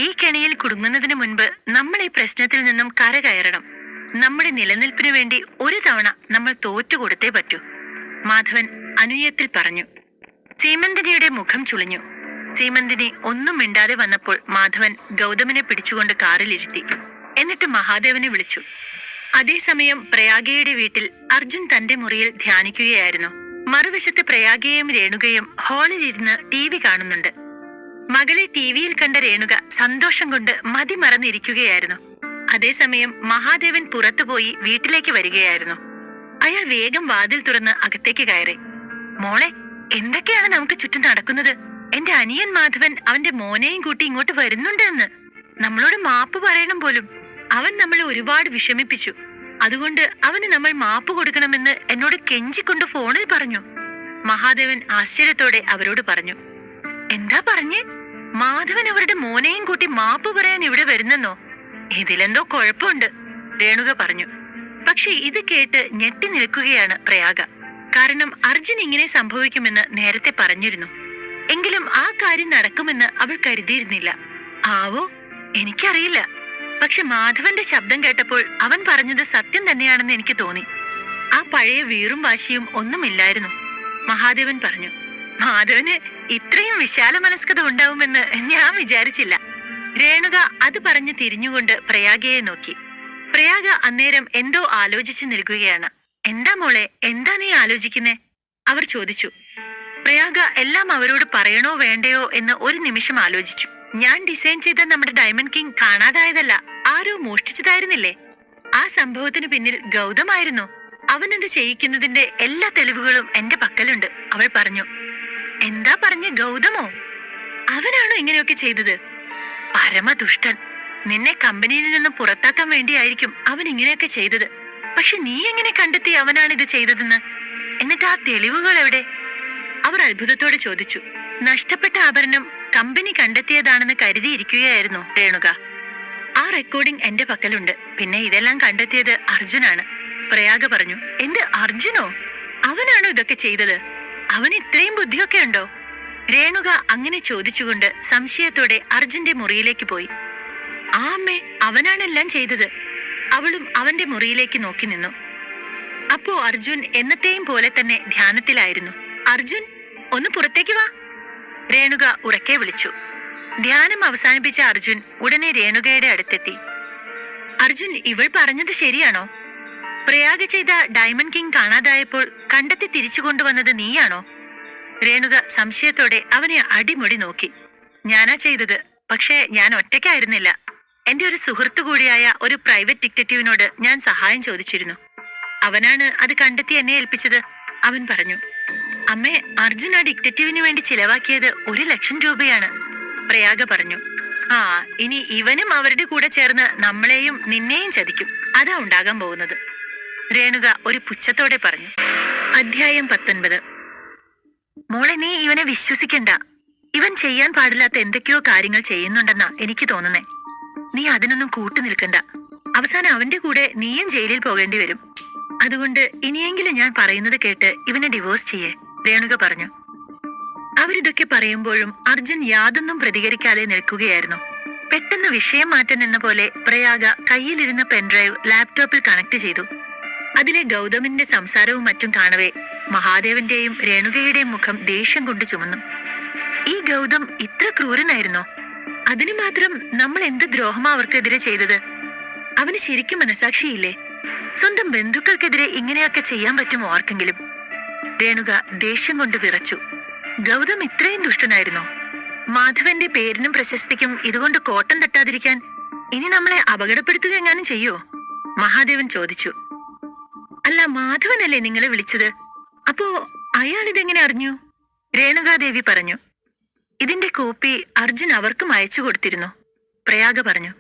B: ഈ കെണിയിൽ കുടുങ്ങുന്നതിന് മുൻപ് നമ്മൾ ഈ പ്രശ്നത്തിൽ നിന്നും കരകയറണം. നമ്മുടെ നിലനിൽപ്പിനു വേണ്ടി ഒരു തവണ നമ്മൾ തോറ്റുകൊടുത്തേ പറ്റൂ, മാധവൻ അനുയത്തിൽ പറഞ്ഞു. സീമന്തിനിയുടെ മുഖം ചുളിഞ്ഞു. സീമന്തിനി ഒന്നും മിണ്ടാതെ വന്നപ്പോൾ മാധവൻ ഗൗതമിനെ പിടിച്ചുകൊണ്ട് കാറിലിരുത്തി. എന്നിട്ട് മഹാദേവനെ വിളിച്ചു. അതേസമയം പ്രയാഗയുടെ വീട്ടിൽ അർജുൻ തന്റെ മുറിയിൽ ധ്യാനിക്കുകയായിരുന്നു. മറുവശത്ത് പ്രയാഗയും രേണുകയും ഹാളിലിരുന്ന് TV കാണുന്നുണ്ട്. മകളെ ടിവിയിൽ കണ്ട രേണുക സന്തോഷം കൊണ്ട് മതിമറന്നിരിക്കുകയായിരുന്നു. അതേസമയം മഹാദേവൻ പുറത്തുപോയി വീട്ടിലേക്ക് വരികയായിരുന്നു. അയാൾ വേഗം വാതിൽ തുറന്ന് അകത്തേക്ക് കയറി. മോളെ, എന്തൊക്കെയാണ് നമുക്ക് ചുറ്റും നടക്കുന്നത്? എന്റെ അനിയൻ മാധവൻ അവന്റെ മോനെയും കൂട്ടി ഇങ്ങോട്ട് വരുന്നുണ്ട് എന്ന്. നമ്മളോട് മാപ്പ് പറയണം പോലും. അവൻ നമ്മളെ ഒരുപാട് വിഷമിപ്പിച്ചു. അതുകൊണ്ട് അവന് നമ്മൾ മാപ്പ് കൊടുക്കണമെന്ന് എന്നോട് കെഞ്ചിക്കൊണ്ട് ഫോണിൽ പറഞ്ഞു, മഹാദേവൻ ആശ്ചര്യത്തോടെ അവരോട് പറഞ്ഞു. എന്താ പറഞ്ഞേ? മാധവൻ അവരുടെ മോനെയും കൂട്ടി മാപ്പ് പറയാൻ ഇവിടെ വരുന്നെന്നോ? ഇതിലെന്തോ കുഴപ്പമുണ്ട്, രേണുക പറഞ്ഞു. പക്ഷെ ഇത് കേട്ട് ഞെട്ടി നിൽക്കുകയാണ് പ്രയാഗ. കാരണം അർജുൻ ഇങ്ങനെ സംഭവിക്കുമെന്ന് നേരത്തെ പറഞ്ഞിരുന്നു. എങ്കിലും ആ കാര്യം നടക്കുമെന്ന് അവൾ കരുതിയിരുന്നില്ല. ആവോ, എനിക്കറിയില്ല. പക്ഷെ മാധവന്റെ ശബ്ദം കേട്ടപ്പോൾ അവൻ പറഞ്ഞത് സത്യം തന്നെയാണെന്ന് എനിക്ക് തോന്നി. ആ പഴയ വീറും വാശിയും ഒന്നുമില്ലായിരുന്നു, മഹാദേവൻ പറഞ്ഞു. മാധവന് ഇത്രയും വിശാല മനസ്കത ഉണ്ടാവുമെന്ന് ഞാൻ വിചാരിച്ചില്ല. രേണുക അത് പറഞ്ഞ് തിരിഞ്ഞുകൊണ്ട് പ്രയാഗയെ നോക്കി. പ്രയാഗ അന്നേരം എന്തോ ആലോചിച്ചു നിൽക്കുകയാണ്. എന്താ മോളെ, എന്താ നീ ആലോചിക്കുന്നേ? അവർ ചോദിച്ചു. പ്രയാഗ എല്ലാം അവരോട് പറയണോ വേണ്ടയോ എന്ന് ഒരു നിമിഷം ആലോചിച്ചു. ഞാൻ ഡിസൈൻ ചെയ്ത നമ്മുടെ ഡയമണ്ട് കിങ് കാണാതായതല്ല, ആരോ മോഷ്ടിച്ചതായിരുന്നില്ലേ? ആ സംഭവത്തിന് പിന്നിൽ ഗൗതമായിരുന്നു. അവനെന്ത് ചെയ്യിക്കുന്നതിന്റെ എല്ലാ തെളിവുകളും എന്റെ പക്കലുണ്ട്, അവൾ പറഞ്ഞു. എന്താ പറഞ്ഞ? ഗൗതമോ? അവനാണോ ഇങ്ങനെയൊക്കെ ചെയ്തത്? പരമദുഷ്ടൻ. നിന്നെ കമ്പനിയിൽ നിന്നും പുറത്താക്കാൻ വേണ്ടിയായിരിക്കും അവൻ ഇങ്ങനെയൊക്കെ ചെയ്തത്. പക്ഷെ നീ എങ്ങനെ കണ്ടെത്തി അവനാണ് ഇത് ചെയ്തതെന്ന്? എന്നിട്ട് ആ തെളിവുകൾ എവിടെ? അവർ അത്ഭുതത്തോടെ ചോദിച്ചു. നഷ്ടപ്പെട്ട ആഭരണം കമ്പനി കണ്ടെത്തിയതാണെന്ന് കരുതിയിരിക്കുകയായിരുന്നു രേണുക. ആ റെക്കോർഡിംഗ് എന്റെ പക്കലുണ്ട്. പിന്നെ ഇതെല്ലാം കണ്ടെത്തിയത് അർജുനാണ്, പ്രയാഗ പറഞ്ഞു. എന്ത്, അർജുനോ? അവനാണോ ഇതൊക്കെ ചെയ്തത്? അവന് ഇത്രയും ബുദ്ധിയൊക്കെ ഉണ്ടോ? രേണുക അങ്ങനെ ചോദിച്ചുകൊണ്ട് സംശയത്തോടെ അർജുന്റെ മുറിയിലേക്ക് പോയി. ആ അമ്മേ, അവനാണെല്ലാം ചെയ്തത്. അവളും അവന്റെ മുറിയിലേക്ക് നോക്കി നിന്നു. അപ്പോ അർജുൻ എന്നത്തെയും പോലെ തന്നെ ധ്യാനത്തിലായിരുന്നു. അർജുൻ, ഒന്ന് പുറത്തേക്ക് വാ, രേണുക ഉറക്കെ വിളിച്ചു. ധ്യാനം അവസാനിപ്പിച്ച അർജുൻ ഉടനെ രേണുകയുടെ അടുത്തെത്തി. അർജുൻ, ഇവൾ പറഞ്ഞത് ശരിയാണോ? പ്രയാഗ ചെയ്ത ഡയമണ്ട് കിങ് കാണാതായപ്പോൾ കണ്ടെത്തി തിരിച്ചു കൊണ്ടുവന്നത് നീയാണോ? രേണുക സംശയത്തോടെ അവനെ അടിമുടി നോക്കി. ഞാനാ ചെയ്തത്, പക്ഷേ ഞാൻ ഒറ്റയ്ക്കായിരുന്നില്ല. എന്റെ ഒരു സുഹൃത്തു കൂടിയായ ഒരു പ്രൈവറ്റ് ഡിറ്റക്റ്റീവിനോട് ഞാൻ സഹായം ചോദിച്ചിരുന്നു. അവനാണ് അത് കണ്ടെത്തി എന്നെ ഏൽപ്പിച്ചത്, അവൻ പറഞ്ഞു. അമ്മേ, അർജുൻ ആ ഡിറ്റക്റ്റീവിന് വേണ്ടി ചിലവാക്കിയത് 1,00,000 രൂപയാണ്, പ്രയാഗ പറഞ്ഞു. ആ, ഇനി ഇവനും അവരുടെ കൂടെ ചേർന്ന് നമ്മളെയും നിന്നെയും ചതിക്കും. അതാ ഉണ്ടാകാൻ പോകുന്നത്, രേണുക ഒരു പുച്ഛത്തോടെ പറഞ്ഞു. അധ്യായം 19. മോളെ, നീ ഇവനെ വിശ്വസിക്കണ്ട. ഇവൻ ചെയ്യാൻ പാടില്ലാത്ത എന്തൊക്കെയോ കാര്യങ്ങൾ ചെയ്യുന്നുണ്ടെന്നാ എനിക്ക് തോന്നുന്നേ. നീ അതിനൊന്നും കൂട്ടു നിൽക്കണ്ട. അവസാനം അവന്റെ കൂടെ നീയും ജയിലിൽ പോകേണ്ടി വരും. അതുകൊണ്ട് ഇനിയെങ്കിലും ഞാൻ പറയുന്നത് കേട്ട് ഇവനെ ഡിവോഴ്സ് ചെയ്യേ, രേണുക പറഞ്ഞു. അവരിതൊക്കെ പറയുമ്പോഴും അർജുൻ യാതൊന്നും പ്രതികരിക്കാതെ നിൽക്കുകയായിരുന്നു. പെട്ടെന്ന് വിഷയം മാറ്റാൻ എന്ന പോലെ പ്രയാഗ കയ്യിലിരുന്ന പെൻഡ്രൈവ് ലാപ്ടോപ്പിൽ കണക്ട് ചെയ്തു. അതിലെ ഗൗതമിന്റെ സംസാരവും മറ്റും കാണവേ മഹാദേവന്റെയും രേണുകയുടെയും മുഖം ദേഷ്യം കൊണ്ട് ചുമന്നു. ഈ ഗൗതം ഇത്ര ക്രൂരനായിരുന്നോ? അതിനു മാത്രം നമ്മൾ എന്ത് ദ്രോഹമാ അവർക്കെതിരെ ചെയ്തത്? അവന് ശരിക്കും മനസാക്ഷിയില്ലേ? സ്വന്തം ബന്ധുക്കൾക്കെതിരെ ഇങ്ങനെയൊക്കെ ചെയ്യാൻ പറ്റുമോ ആർക്കെങ്കിലും? രേണുക ദേഷ്യം കൊണ്ട് വിറച്ചു. ഗൗതം ഇത്രയും ദുഷ്ടനായിരുന്നോ? മാധവന്റെ പേരിനും പ്രശസ്തിക്കും ഇതുകൊണ്ട് കോട്ടം തട്ടാതിരിക്കാൻ ഇനി നമ്മളെ അപകടപ്പെടുത്തുക എങ്ങാനും ചെയ്യോ? മഹാദേവൻ ചോദിച്ചു. അല്ല, മാധവനല്ലേ നിങ്ങളെ വിളിച്ചത്? അപ്പോ അയാൾ ഇതെങ്ങനെ അറിഞ്ഞു? രേണുകാദേവി പറഞ്ഞു. ഇതിന്റെ കോപ്പി അർജുൻ അവർക്കും അയച്ചു കൊടുത്തിരുന്നു, പ്രയാഗ പറഞ്ഞു.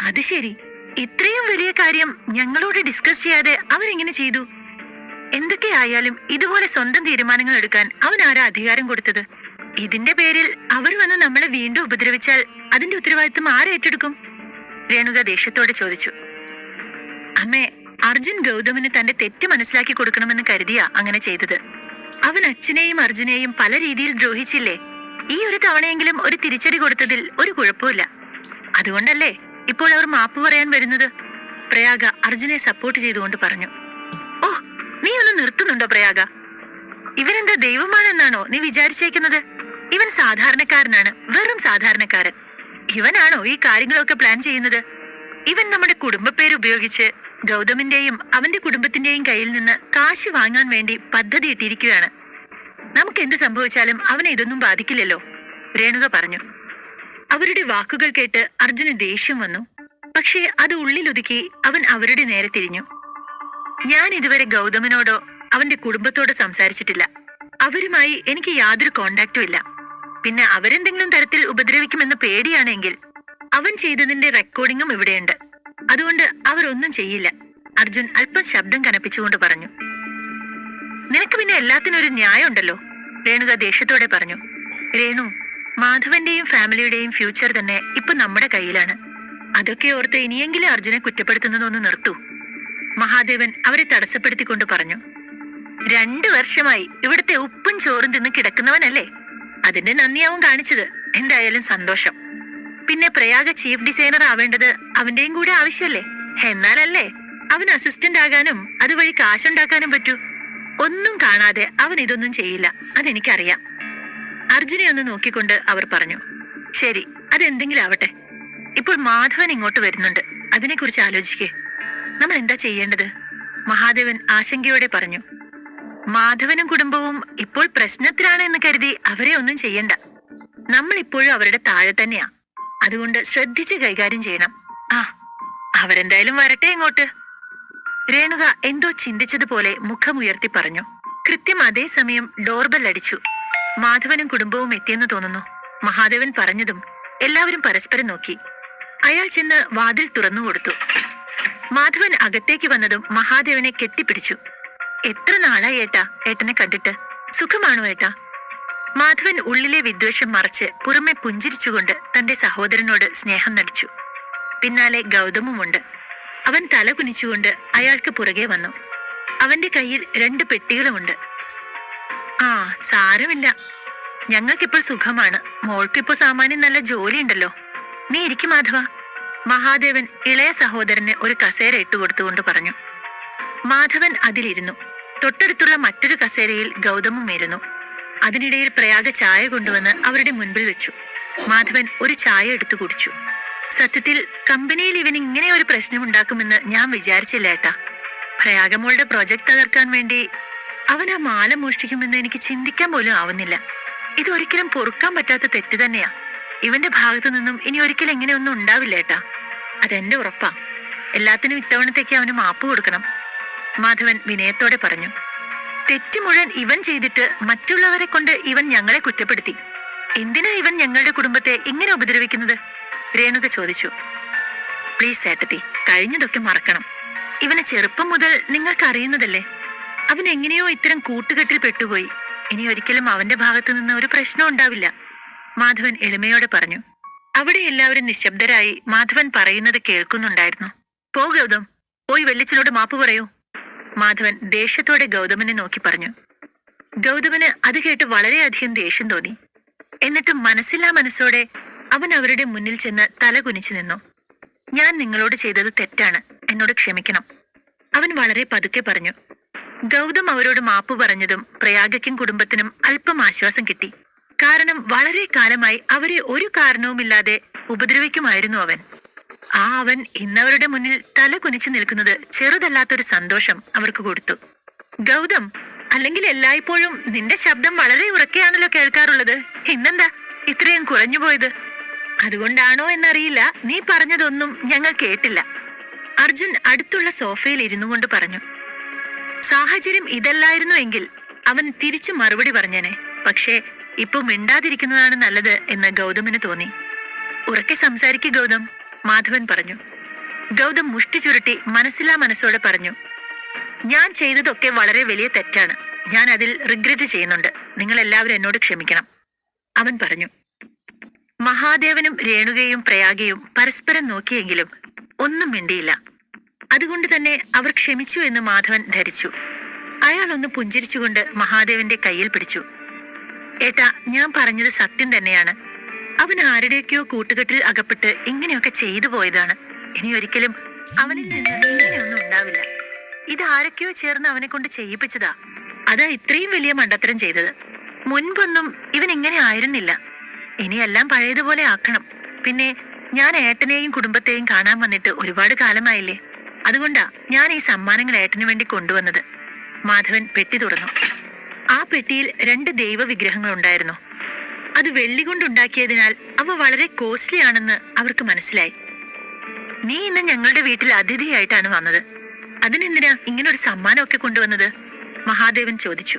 B: അത് ശരി, ഇത്രയും വലിയ കാര്യം ഞങ്ങളോട് ഡിസ്കസ് ചെയ്യാതെ അവരെങ്ങനെ ചെയ്തു? എന്തൊക്കെയായാലും ഇതുപോലെ സ്വന്തം തീരുമാനങ്ങൾ എടുക്കാൻ അവൻ ആരാ അധികാരം കൊടുത്തത്? ഇതിന്റെ പേരിൽ അവർ വന്ന് നമ്മളെ വീണ്ടും ഉപദ്രവിച്ചാൽ അതിന്റെ ഉത്തരവാദിത്വം ആരേറ്റെടുക്കും? രേണുക ദേഷ്യത്തോടെ ചോദിച്ചു. അമ്മേ, അർജുൻ ഗൗതമിന് തന്റെ തെറ്റ് മനസ്സിലാക്കി കൊടുക്കണമെന്ന് കരുതിയാ അങ്ങനെ ചെയ്തത്. അവൻ അച്ഛനെയും അർജുനെയും പല രീതിയിൽ ദ്രോഹിച്ചില്ലേ? ഈ ഒരു തവണയെങ്കിലും ഒരു തിരിച്ചടി കൊടുത്തതിൽ ഒരു കുഴപ്പമില്ല. അതുകൊണ്ടല്ലേ ഇപ്പോൾ അവർ മാപ്പ് പറയാൻ വരുന്നത്, പ്രയാഗ അർജുനെ സപ്പോർട്ട് ചെയ്തുകൊണ്ട് പറഞ്ഞു. ഓ, നീ ഒന്ന് നിർത്തുന്നുണ്ടോ പ്രയാഗ? ഇവനെന്താ ദൈവമാണെന്നാണോ നീ വിചാരിച്ചേക്കുന്നത്? ഇവൻ സാധാരണക്കാരനാണ്, വെറും സാധാരണക്കാരൻ. ഇവനാണോ ഈ കാര്യങ്ങളൊക്കെ പ്ലാൻ ചെയ്യുന്നത്? ഇവൻ നമ്മുടെ കുടുംബപ്പേര് ഉപയോഗിച്ച് ഗൗതമിന്റെയും അവന്റെ കുടുംബത്തിന്റെയും കയ്യിൽ നിന്ന് കാശ് വാങ്ങാൻ വേണ്ടി പദ്ധതി ഇട്ടിരിക്കുകയാണ്. നമുക്ക് എന്ത് സംഭവിച്ചാലും അവനെ ഇതൊന്നും ബാധിക്കില്ലല്ലോ, രേണുക പറഞ്ഞു. അവരുടെ വാക്കുകൾ കേട്ട് അർജുന് ദേഷ്യം വന്നു. പക്ഷേ അത് ഉള്ളിലൊതുക്കി അവൻ അവരുടെ നേരെ തിരിഞ്ഞു. ഞാൻ ഇതുവരെ ഗൗതമിനോടോ അവന്റെ കുടുംബത്തോടോ സംസാരിച്ചിട്ടില്ല. അവരുമായി എനിക്ക് യാതൊരു കോണ്ടാക്റ്റും ഇല്ല. പിന്നെ അവരെന്തെങ്കിലും തരത്തിൽ ഉപദ്രവിക്കുമെന്ന് പേടിയാണെങ്കിൽ അവൻ ചെയ്തതിന്റെ റെക്കോർഡിങ്ങും ഇവിടെയുണ്ട്. അതുകൊണ്ട് അവരൊന്നും ചെയ്യില്ല, അർജുൻ അല്പം ശബ്ദം കനപ്പിച്ചുകൊണ്ട് പറഞ്ഞു. നിനക്ക് പിന്നെ എല്ലാത്തിനും ഒരു ന്യായം ഉണ്ടല്ലോ, രേണുക ദേഷ്യത്തോടെ പറഞ്ഞു. രേണു, മാധവന്റെയും ഫാമിലിയുടെയും ഫ്യൂച്ചർ തന്നെ ഇപ്പൊ നമ്മുടെ കയ്യിലാണ്. അതൊക്കെ ഓർത്ത് ഇനിയെങ്കിലും അർജുനെ കുറ്റപ്പെടുത്തുന്നതൊന്ന് നിർത്തൂ, മഹാദേവൻ അവരെ തടസ്സപ്പെടുത്തിക്കൊണ്ട് പറഞ്ഞു. 2 വർഷമായി ഇവിടുത്തെ ഉപ്പും ചോറും തിന്ന് കിടക്കുന്നവനല്ലേ? അതിന്റെ നന്ദിയാവും കാണിച്ചത്. എന്തായാലും സന്തോഷം. പിന്നെ പ്രയാഗ ചീഫ് ഡിസൈനർ ആവേണ്ടത് അവന്റെയും കൂടെ ആവശ്യമല്ലേ? എന്നാലല്ലേ അവൻ അസിസ്റ്റന്റ് ആകാനും അതുവഴി കാശുണ്ടാക്കാനും പറ്റൂ. ഒന്നും കാണാതെ അവൻ ഇതൊന്നും ചെയ്യില്ല, അതെനിക്കറിയാം. അർജുനെ ഒന്ന് നോക്കിക്കൊണ്ട് അവർ പറഞ്ഞു. ശരി, അതെന്തെങ്കിലും ആവട്ടെ. ഇപ്പോൾ മാധവൻ ഇങ്ങോട്ട് വരുന്നുണ്ട്, അതിനെക്കുറിച്ച് ആലോചിക്കേ. നമ്മൾ എന്താ ചെയ്യേണ്ടത്? മഹാദേവൻ ആശങ്കയോടെ പറഞ്ഞു. മാധവനും കുടുംബവും ഇപ്പോൾ പ്രശ്നത്തിലാണ് എന്ന് കരുതി അവരെ ഒന്നും ചെയ്യണ്ട. നമ്മൾ ഇപ്പോഴും അവരുടെ താഴെ തന്നെയാ. അതുകൊണ്ട് ശ്രദ്ധിച്ച് കൈകാര്യം ചെയ്യണം. ആ, അവരെന്തായാലും വരട്ടെ ഇങ്ങോട്ട്. രേണുക എന്തോ ചിന്തിച്ചതുപോലെ മുഖമുയർത്തി പറഞ്ഞു. കൃത്യം അതേ സമയം ഡോർബെൽ അടിച്ചു. മാധവനും കുടുംബവും എത്തിയെന്ന് തോന്നുന്നു. മഹാദേവൻ പറഞ്ഞതും എല്ലാവരും പരസ്പരം നോക്കി. അയാൾ ചെന്ന് വാതിൽ തുറന്നുകൊടുത്തു. മാധവൻ അകത്തേക്ക് വന്നതും മഹാദേവനെ കെട്ടിപ്പിടിച്ചു. എത്ര നാളായി ഏട്ടാ ഏട്ടനെ കണ്ടിട്ട്? സുഖമാണോ ഏട്ടാ? മാധവൻ ഉള്ളിലെ വിദ്വേഷം മറച്ച് പുറമെ പുഞ്ചിരിച്ചുകൊണ്ട് തന്റെ സഹോദരനോട് സ്നേഹം നടിച്ചു. പിന്നാലെ ഗൗതമുമുണ്ട്. അവൻ തല കുനിച്ചുകൊണ്ട് അയാൾക്ക് പുറകെ വന്നു. അവന്റെ കയ്യിൽ 2 പെട്ടികളുമുണ്ട്. ആ, സാരമില്ല, ഞങ്ങൾക്കിപ്പോൾ സുഖമാണ്. മോൾക്കിപ്പോ സാമാന്യം നല്ല ജോലിയുണ്ടല്ലോ. നീ ഇരിക്കും മാധവ. മഹാദേവൻ ഇളയ സഹോദരന് ഒരു കസേര ഇട്ടുകൊടുത്തുകൊണ്ട് പറഞ്ഞു. മാധവൻ അതിലിരുന്നു. തൊട്ടടുത്തുള്ള മറ്റൊരു കസേരയിൽ ഗൗതമും ഇരുന്നു. അതിനിടയിൽ പ്രയാഗ ചായ കൊണ്ടുവന്ന് അവരുടെ മുൻപിൽ വെച്ചു. മാധവൻ ഒരു ചായ എടുത്തു കുടിച്ചു. സത്യത്തിൽ കമ്പനിയിൽ ഇവൻ ഇങ്ങനെ ഒരു പ്രശ്നം ഉണ്ടാക്കുമെന്ന് ഞാൻ വിചാരിച്ചില്ല ഏട്ടാ. പ്രയാഗമോളുടെ പ്രൊജക്ട് തകർക്കാൻ വേണ്ടി അവൻ ആ മാല മോഷ്ടിക്കുമെന്ന് എനിക്ക് ചിന്തിക്കാൻ പോലും ആവുന്നില്ല. ഇതൊരിക്കലും പൊറുക്കാൻ പറ്റാത്ത തെറ്റ് തന്നെയാ. ഇവന്റെ ഭാഗത്തു നിന്നും ഇനി ഒരിക്കലും ഇങ്ങനെയൊന്നും ഉണ്ടാവില്ല ഏട്ടാ. അതെന്റെ ഉറപ്പാ. എല്ലാത്തിനും ഇത്തവണത്തേക്ക് അവന് മാപ്പ് കൊടുക്കണം. മാധവൻ വിനയത്തോടെ പറഞ്ഞു. തെറ്റ് മുഴുവൻ ഇവൻ ചെയ്തിട്ട് മറ്റുള്ളവരെ കൊണ്ട് ഇവൻ ഞങ്ങളെ കുറ്റപ്പെടുത്തി. എന്തിനാ ഇവൻ ഞങ്ങളുടെ കുടുംബത്തെ ഇങ്ങനെ ഉപദ്രവിക്കുന്നത്? രേണുക ചോദിച്ചു. പ്ലീസ് ഏട്ടത്തി, കഴിഞ്ഞതൊക്കെ മറക്കണം. ഇവനെ ചെറുപ്പം മുതൽ നിങ്ങൾക്ക് അറിയുന്നതല്ലേ. അവൻ എങ്ങനെയോ ഇത്തരം കൂട്ടുകെട്ടിൽ പെട്ടുപോയി. ഇനി ഒരിക്കലും അവന്റെ ഭാഗത്തു നിന്ന് ഒരു പ്രശ്നം ഉണ്ടാവില്ല. മാധവൻ എളിമയോടെ പറഞ്ഞു. അവിടെ എല്ലാവരും നിശബ്ദരായി മാധവൻ പറയുന്നത് കേൾക്കുന്നുണ്ടായിരുന്നു. പോ ഗൗതം, പോയി വെല്ലിച്ചനോട് മാപ്പ് പറയൂ. മാധവൻ ദേഷ്യത്തോടെ ഗൗതമനെ നോക്കി പറഞ്ഞു. ഗൗതമന് അത് കേട്ട് വളരെയധികം ദേഷ്യം തോന്നി. എന്നിട്ടും മനസ്സില്ലാ മനസ്സോടെ അവൻ അവരുടെ മുന്നിൽ ചെന്ന് തല കുനിച്ചു നിന്നു. ഞാൻ നിങ്ങളോട് ചെയ്തത് തെറ്റാണ്, എന്നോട് ക്ഷമിക്കണം. അവൻ വളരെ പതുക്കെ പറഞ്ഞു. ഗൗതം അവരോട് മാപ്പ് പറഞ്ഞതും പ്രയാഗയ്ക്കും കുടുംബത്തിനും അല്പം ആശ്വാസം കിട്ടി. കാരണം വളരെ കാലമായി അവരെ ഒരു കാരണവുമില്ലാതെ ഉപദ്രവിക്കുമായിരുന്നു അവൻ. അവൻ ഇന്നവരുടെ മുന്നിൽ തല കുനിച്ചു നിൽക്കുന്നത് ചെറുതല്ലാത്തൊരു സന്തോഷം അവർക്ക് കൊടുത്തു. ഗൗതം, അല്ലെങ്കിൽ എല്ലായ്പ്പോഴും നിന്റെ ശബ്ദം വളരെ ഉറക്കെയാണല്ലോ കേൾക്കാറുള്ളത്. ഇന്നെന്താ ഇത്രയും കുറഞ്ഞുപോയത്? അതുകൊണ്ടാണോ എന്നറിയില്ല, നീ പറഞ്ഞതൊന്നും ഞങ്ങൾ കേട്ടില്ല. അർജുൻ അടുത്തുള്ള സോഫയിൽ ഇരുന്നു കൊണ്ട് പറഞ്ഞു. സാഹചര്യം ഇതല്ലായിരുന്നു എങ്കിൽ അവൻ തിരിച്ചു മറുപടി പറഞ്ഞേനെ. പക്ഷേ ഇപ്പൊ മിണ്ടാതിരിക്കുന്നതാണ് നല്ലത് എന്ന് ഗൗതമിന് തോന്നി. ഉറക്കെ സംസാരിക്കുക ഗൗതം, മാധവൻ പറഞ്ഞു. ഗൗതം മുഷ്ടി ചുരുട്ടി മനസ്സില്ലാ മനസ്സോടെ പറഞ്ഞു. ഞാൻ ചെയ്തതൊക്കെ വളരെ വലിയ തെറ്റാണ്. ഞാൻ അതിൽ റിഗ്രറ്റ് ചെയ്യുന്നുണ്ട്. നിങ്ങൾ എല്ലാവരും എന്നോട് ക്ഷമിക്കണം, അവൻ പറഞ്ഞു. മഹാദേവനും രേണുകയും പ്രയാഗയും പരസ്പരം നോക്കിയെങ്കിലും ഒന്നും മിണ്ടിയില്ല. അതുകൊണ്ട് തന്നെ അവർ ക്ഷമിച്ചു എന്ന് മാധവൻ ധരിച്ചു. അയാൾ ഒന്ന് പുഞ്ചിരിച്ചുകൊണ്ട് മഹാദേവന്റെ കയ്യിൽ പിടിച്ചു. ഏട്ടാ, ഞാൻ പറഞ്ഞത് സത്യം തന്നെയാണ്. അവൻ ആരുടെയൊക്കെയോ കൂട്ടുകെട്ടിൽ അകപ്പെട്ട് ഇങ്ങനെയൊക്കെ ചെയ്തു പോയതാണ്. ഇനി ഒരിക്കലും അവനിൽ നിന്ന് ഇങ്ങനെയൊന്നും ഉണ്ടാവില്ല. ഇത് ആരൊക്കെയോ ചേർന്ന് അവനെ കൊണ്ട് ചെയ്യിപ്പിച്ചതാ. അതാ ഇത്രയും വലിയ മണ്ടത്തരം ചെയ്തത്. മുൻപൊന്നും ഇവൻ ഇങ്ങനെ ആയിരുന്നില്ല. ഇനിയെല്ലാം പഴയതുപോലെ ആക്കണം. പിന്നെ ഞാൻ ഏട്ടനെയും കുടുംബത്തെയും കാണാൻ വന്നിട്ട് ഒരുപാട് കാലമായില്ലേ. അതുകൊണ്ടാ ഞാൻ ഈ സമ്മാനങ്ങൾ ഏട്ടന് വേണ്ടി കൊണ്ടുവന്നത്. മാധവൻ പെട്ടി തുറന്നു. ആ പെട്ടിയിൽ 2 ദൈവ വിഗ്രഹങ്ങൾ ഉണ്ടായിരുന്നു. അത് വെള്ളി കൊണ്ടുണ്ടാക്കിയതിനാൽ അവ വളരെ കോസ്റ്റ്ലി ആണെന്ന് അവർക്ക് മനസ്സിലായി. നീ ഇന്ന് ഞങ്ങളുടെ വീട്ടിൽ അതിഥിയായിട്ടാണ് വന്നത്. അതിനെന്തിനാ ഇങ്ങനൊരു സമ്മാനമൊക്കെ കൊണ്ടുവന്നത്? മഹാദേവൻ ചോദിച്ചു.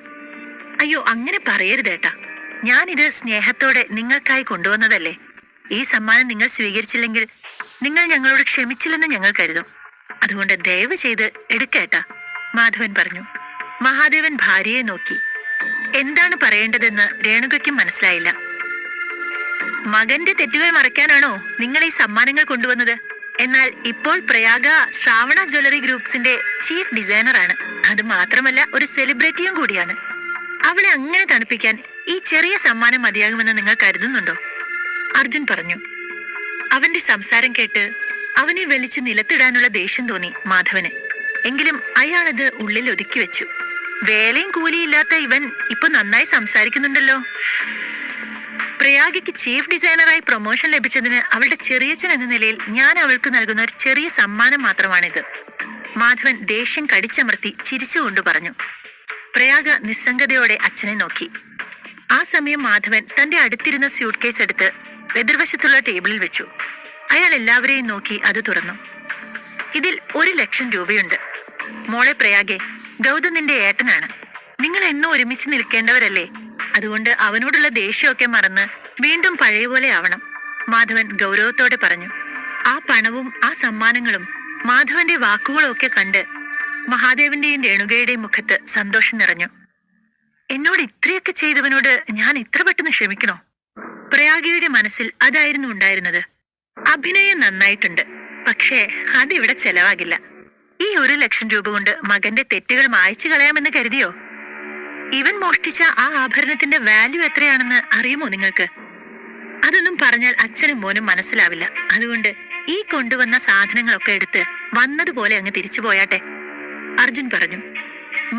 B: അയ്യോ, അങ്ങനെ പറയരുതേട്ടാ. ഞാനിത് സ്നേഹത്തോടെ നിങ്ങൾക്കായി കൊണ്ടുവന്നതല്ലേ. ഈ സമ്മാനം നിങ്ങൾ സ്വീകരിച്ചില്ലെങ്കിൽ നിങ്ങൾ ഞങ്ങളോട് ക്ഷമിച്ചില്ലെന്ന് ഞങ്ങൾ കരുതും. അതുകൊണ്ട് ദയവ് ചെയ്ത് എടുക്കേട്ടാ, മാധവൻ പറഞ്ഞു. മഹാദേവൻ ഭാര്യയെ നോക്കി. എന്താണ് പറയേണ്ടതെന്ന് രേണുകയ്ക്കും മനസ്സിലായില്ല. മകന്റെ തെറ്റുകൾ മറയ്ക്കാനാണോ നിങ്ങൾ ഈ സമ്മാനങ്ങൾ കൊണ്ടുവന്നത്? എന്നാൽ ഇപ്പോൾ പ്രയാഗ ശ്രാവണ ജ്വല്ലറി ഗ്രൂപ്പ്സിന്റെ ചീഫ് ഡിസൈനറാണ്. അത് മാത്രമല്ല ഒരു സെലിബ്രിറ്റിയും കൂടിയാണ്. അവളെ അങ്ങനെ തണുപ്പിക്കാൻ ഈ ചെറിയ സമ്മാനം മതിയാകുമെന്ന് നിങ്ങൾ കരുതുന്നുണ്ടോ? അർജുൻ പറഞ്ഞു. അവന്റെ സംസാരം കേട്ട് അവനെ വലിച്ചു നിലത്തിടാനുള്ള ദേഷ്യം തോന്നി മാധവന്. എങ്കിലും അയാളത് ഉള്ളിൽ ഒതുക്കി വെച്ചു. വേലയും കൂലിയില്ലാത്ത ഇവൻ ഇപ്പൊ നന്നായി സംസാരിക്കുന്നുണ്ടല്ലോ. പ്രയാഗയ്ക്ക് ചീഫ് ഡിസൈനറായി പ്രൊമോഷൻ ലഭിച്ചതിന് അവളുടെ ചെറിയച്ഛൻ എന്ന നിലയിൽ ഞാൻ അവൾക്ക് നൽകുന്ന ഒരു ചെറിയ സമ്മാനം മാത്രമാണിത്. മാധവൻ ദേഷ്യം കടിച്ചമർത്തി ചിരിച്ചുകൊണ്ട് പറഞ്ഞു. പ്രയാഗ നിസ്സംഗതയോടെ അച്ഛനെ നോക്കി. ആ സമയം മാധവൻ തന്റെ അടുത്തിരുന്ന സ്യൂട്ട് കേസ് എടുത്ത് എതിർവശത്തുള്ള ടേബിളിൽ വെച്ചു. അയാൾ എല്ലാവരെയും നോക്കി അത് തുറന്നു. ഇതിൽ 1,00,000 രൂപയുണ്ട്. മോളെ പ്രയാഗെ, ഗൗതം നിന്റെ ഏട്ടനാണ്. നിങ്ങൾ എന്നും ഒരുമിച്ച് നിൽക്കേണ്ടവരല്ലേ? അതുകൊണ്ട് അവനോടുള്ള ദേഷ്യമൊക്കെ മറന്ന് വീണ്ടും പഴയ പോലെ ആവണം, മാധവൻ ഗൗരവത്തോടെ പറഞ്ഞു. ആ പണവും ആ സമ്മാനങ്ങളും മാധവന്റെ വാക്കുകളൊക്കെ കണ്ട് മഹാദേവന്റെയും രേണുകയുടെയും മുഖത്ത് സന്തോഷം നിറഞ്ഞു. എന്നോട് ഇത്രയൊക്കെ ചെയ്തവനോട് ഞാൻ ഇത്ര പെട്ടെന്ന് ക്ഷമിക്കണോ? പ്രയാഗയുടെ മനസ്സിൽ അതായിരുന്നു ഉണ്ടായിരുന്നത്. അഭിനയം നന്നായിട്ടുണ്ട്, പക്ഷേ അതിവിടെ ചെലവാകില്ല. ഈ 1,00,000 രൂപ കൊണ്ട് മകന്റെ തെറ്റുകൾ മായ്ച്ചു കളയാമെന്ന് കരുതിയോ? ഇവൻ മോഷ്ടിച്ച ആ ആഭരണത്തിന്റെ വാല്യൂ എത്രയാണെന്ന് അറിയുമോ നിങ്ങൾക്ക്? അതൊന്നും പറഞ്ഞാൽ അച്ഛനും മോനും മനസ്സിലാവില്ല. അതുകൊണ്ട് ഈ കൊണ്ടുവന്ന സാധനങ്ങളൊക്കെ എടുത്ത് വന്നതുപോലെ അങ്ങ് തിരിച്ചു പോയാട്ടെ, അർജുൻ പറഞ്ഞു.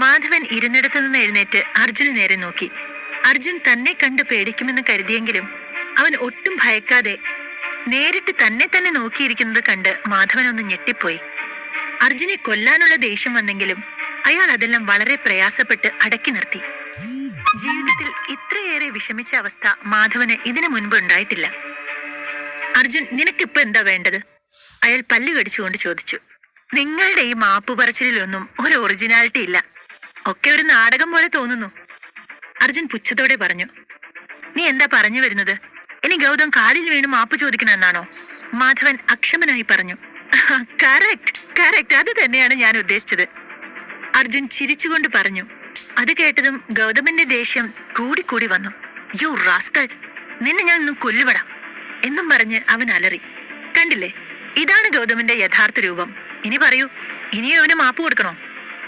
B: മാധവൻ ഇരുന്നിടത്തു നിന്ന് എഴുന്നേറ്റ് അർജുന് നേരെ നോക്കി. അർജുൻ തന്നെ കണ്ട് പേടിക്കുമെന്ന് കരുതിയെങ്കിലും അവൻ ഒട്ടും ഭയക്കാതെ നേരിട്ട് തന്നെ നോക്കിയിരിക്കുന്നത് കണ്ട് മാധവൻ ഒന്ന് ഞെട്ടിപ്പോയി. അർജുനെ കൊല്ലാനുള്ള ദേഷ്യം വന്നെങ്കിലും അയാൾ അതെല്ലാം വളരെ പ്രയാസപ്പെട്ട് അടക്കി നിർത്തി. ജീവിതത്തിൽ ഇത്രയേറെ വിഷമിച്ച അവസ്ഥ മാധവന് ഇതിനു മുൻപ് ഉണ്ടായിട്ടില്ല. അർജുൻ, നിനക്കിപ്പോ എന്താ വേണ്ടത്? അയാൾ പല്ല് കടിച്ചുകൊണ്ട് ചോദിച്ചു. നിങ്ങളുടെ ഈ മാപ്പ് പറച്ചിലൊന്നും ഒരു ഒറിജിനാലിറ്റി ഇല്ല, ഒക്കെ ഒരു നാടകം പോലെ തോന്നുന്നു, അർജുൻ പുച്ഛത്തോടെ പറഞ്ഞു. നീ എന്താ പറഞ്ഞു വരുന്നത്? ഇനി ഗൗതം കാലിൽ വീണ് മാപ്പ് ചോദിക്കണമെന്നാണോ? മാധവൻ അക്ഷമനായി പറഞ്ഞു. കറക്റ്റ്, അത് തന്നെയാണ് ഞാൻ ഉദ്ദേശിച്ചത്, അർജുൻ ചിരിച്ചുകൊണ്ട് പറഞ്ഞു. അത് കേട്ടതും ഗൗതമന്റെ ദേഷ്യം കൂടി വന്നു. യു റാസ്കൽ, നിന്നെ ഞാൻ ഒന്ന് കൊല്ലുവടാ എന്നും പറഞ്ഞ് അവൻ അലറി. കണ്ടില്ലേ, ഇതാണ് ഗൗതമന്റെ യഥാർത്ഥ രൂപം. ഇനി പറയൂ, ഇനിയും അവന് മാപ്പ് കൊടുക്കണോ?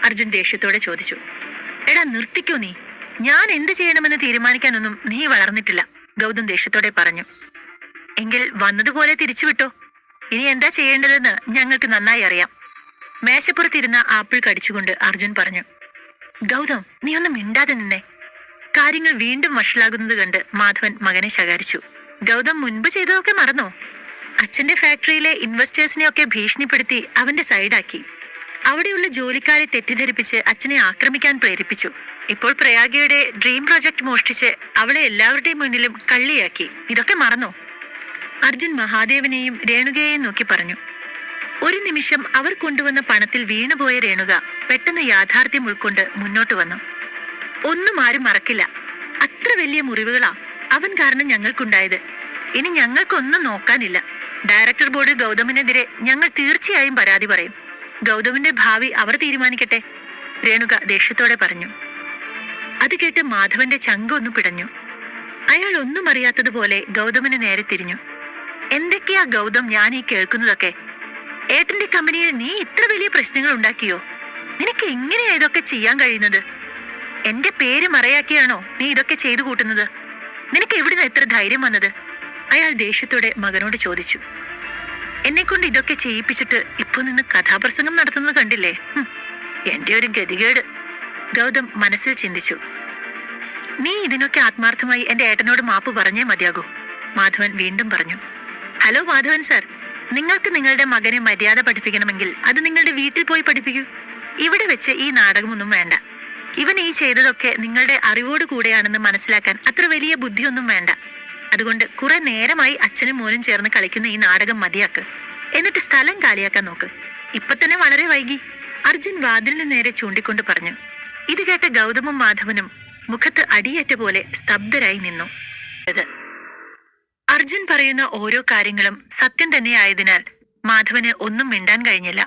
B: അർജുൻ ദേഷ്യത്തോടെ ചോദിച്ചു. എടാ നിർത്തിക്കോ നീ, ഞാൻ എന്ത് ചെയ്യണമെന്ന് തീരുമാനിക്കാനൊന്നും നീ വളർന്നിട്ടില്ല, ഗൗതം ദേഷ്യത്തോടെ പറഞ്ഞു. എങ്കിൽ വന്നതുപോലെ തിരിച്ചുവിട്ടോ. ഇനി എന്താ ചെയ്യേണ്ടതെന്ന് ഞങ്ങൾക്ക് നന്നായി അറിയാം, മേശപ്പുറത്തിരുന്ന ആപ്പിൾ കടിച്ചുകൊണ്ട് അർജുൻ പറഞ്ഞു. ഗൗതം, നീ ഒന്നും മിണ്ടാതെ നിന്നെ. കാര്യങ്ങൾ വീണ്ടും വഷളാകുന്നത് കണ്ട് മാധവൻ മകനെ ശകാരിച്ചു. ഗൗതം മുൻപ് ചെയ്തതൊക്കെ മറന്നോ? അച്ഛന്റെ ഫാക്ടറിയിലെ ഇൻവെസ്റ്റേഴ്സിനെയൊക്കെ ഭീഷണിപ്പെടുത്തി അവന്റെ സൈഡാക്കി. അവിടെയുള്ള ജോലിക്കാരെ തെറ്റിദ്ധരിപ്പിച്ച് അച്ഛനെ ആക്രമിക്കാൻ പ്രേരിപ്പിച്ചു. ഇപ്പോൾ പ്രയാഗയുടെ ഡ്രീം പ്രൊജക്ട് മോഷ്ടിച്ച് അവളെ എല്ലാവരുടെയും മുന്നിലും കള്ളിയാക്കി. ഇതൊക്കെ മറന്നോ? അർജുൻ മഹാദേവനെയും രേണുകയെയും നോക്കി പറഞ്ഞു. ഒരു നിമിഷം അവർ കൊണ്ടുവന്ന പണത്തിൽ വീണുപോയ രേണുക പെട്ടെന്ന് യാഥാർത്ഥ്യം ഉൾക്കൊണ്ട് മുന്നോട്ട് വന്നു. ഒന്നും ആരും മറക്കില്ല. അത്ര വലിയ മുറിവുകളാ അവൻ കാരണം ഞങ്ങൾക്കുണ്ടായത്. ഇനി ഞങ്ങൾക്കൊന്നും നോക്കാനില്ല. ഡയറക്ടർ ബോർഡ് ഗൗതമിനെതിരെ ഞങ്ങൾ തീർച്ചയായും പരാതി പറയും. ഗൗതമിന്റെ ഭാവി അവർ തീരുമാനിക്കട്ടെ, രേണുക ദേഷ്യത്തോടെ പറഞ്ഞു. അത് കേട്ട് മാധവന്റെ ചങ്കൊന്നു പിടഞ്ഞു. അയാൾ ഒന്നും അറിയാത്തതുപോലെ ഗൗതമിന് നേരെ തിരിഞ്ഞു. എന്തൊക്കെയാ ഗൗതം ഞാൻ ഈ കേൾക്കുന്നതൊക്കെ? ഏട്ടന്റെ കമ്പനിയിൽ നീ ഇത്ര വലിയ പ്രശ്നങ്ങൾ ഉണ്ടാക്കിയോ? നിനക്ക് എങ്ങനെയാ ഇതൊക്കെ ചെയ്യാൻ കഴിയുന്നത്? എന്റെ പേര് മറയാക്കിയാണോ നീ ഇതൊക്കെ ചെയ്തു കൂട്ടുന്നത്? നിനക്ക് എവിടുന്ന് എത്ര ധൈര്യം വന്നത്? അയാൾ ദേഷ്യത്തോടെ മകനോട് ചോദിച്ചു. എന്നെക്കൊണ്ട് ഇതൊക്കെ ചെയ്യിപ്പിച്ചിട്ട് ഇപ്പൊ നിന്ന് കഥാപ്രസംഗം നടത്തുന്നത് കണ്ടില്ലേ? എന്റെ ഒരു ഗതികേട്, ഗൗതം മനസ്സിൽ ചിന്തിച്ചു. നീ ഇതിനൊക്കെ ആത്മാർത്ഥമായി എന്റെ ഏട്ടനോട് മാപ്പ് പറഞ്ഞേ മതിയാകൂ, മാധവൻ വീണ്ടും പറഞ്ഞു. ഹലോ മാധവൻ സാർ, നിങ്ങൾക്ക് നിങ്ങളുടെ മകനെ മര്യാദ പഠിപ്പിക്കണമെങ്കിൽ അത് നിങ്ങളുടെ വീട്ടിൽ പോയി പഠിപ്പിക്കൂ. ഇവിടെ വെച്ച് ഈ നാടകമൊന്നും വേണ്ട. ഇവൻ ഈ ചെയ്തതൊക്കെ നിങ്ങളുടെ അറിവോട് കൂടെയാണെന്ന് മനസ്സിലാക്കാൻ അത്ര വലിയ ബുദ്ധിയൊന്നും വേണ്ട. അതുകൊണ്ട് കുറെ നേരമായി അച്ഛനും മോനും ചേർന്ന് കളിക്കുന്ന ഈ നാടകം മതിയാക്ക്. എന്നിട്ട് സ്ഥലം കാലിയാക്കാൻ നോക്ക്. ഇപ്പൊ തന്നെ വളരെ വൈകി, അർജുൻ വാതിലിന് നേരെ ചൂണ്ടിക്കൊണ്ട് പറഞ്ഞു. ഇത് കേട്ട ഗൗതമും മാധവനും മുഖത്ത് അടിയേറ്റ പോലെ സ്തബ്ധരായി നിന്നു. അർജുൻ പറയുന്ന ഓരോ കാര്യങ്ങളും സത്യം തന്നെയായതിനാൽ മാധവന് ഒന്നും മിണ്ടാൻ കഴിഞ്ഞില്ല.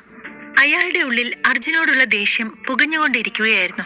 B: അയാളുടെ ഉള്ളിൽ അർജുനോടുള്ള ദേഷ്യം പുകഞ്ഞുകൊണ്ടിരിക്കുകയായിരുന്നു.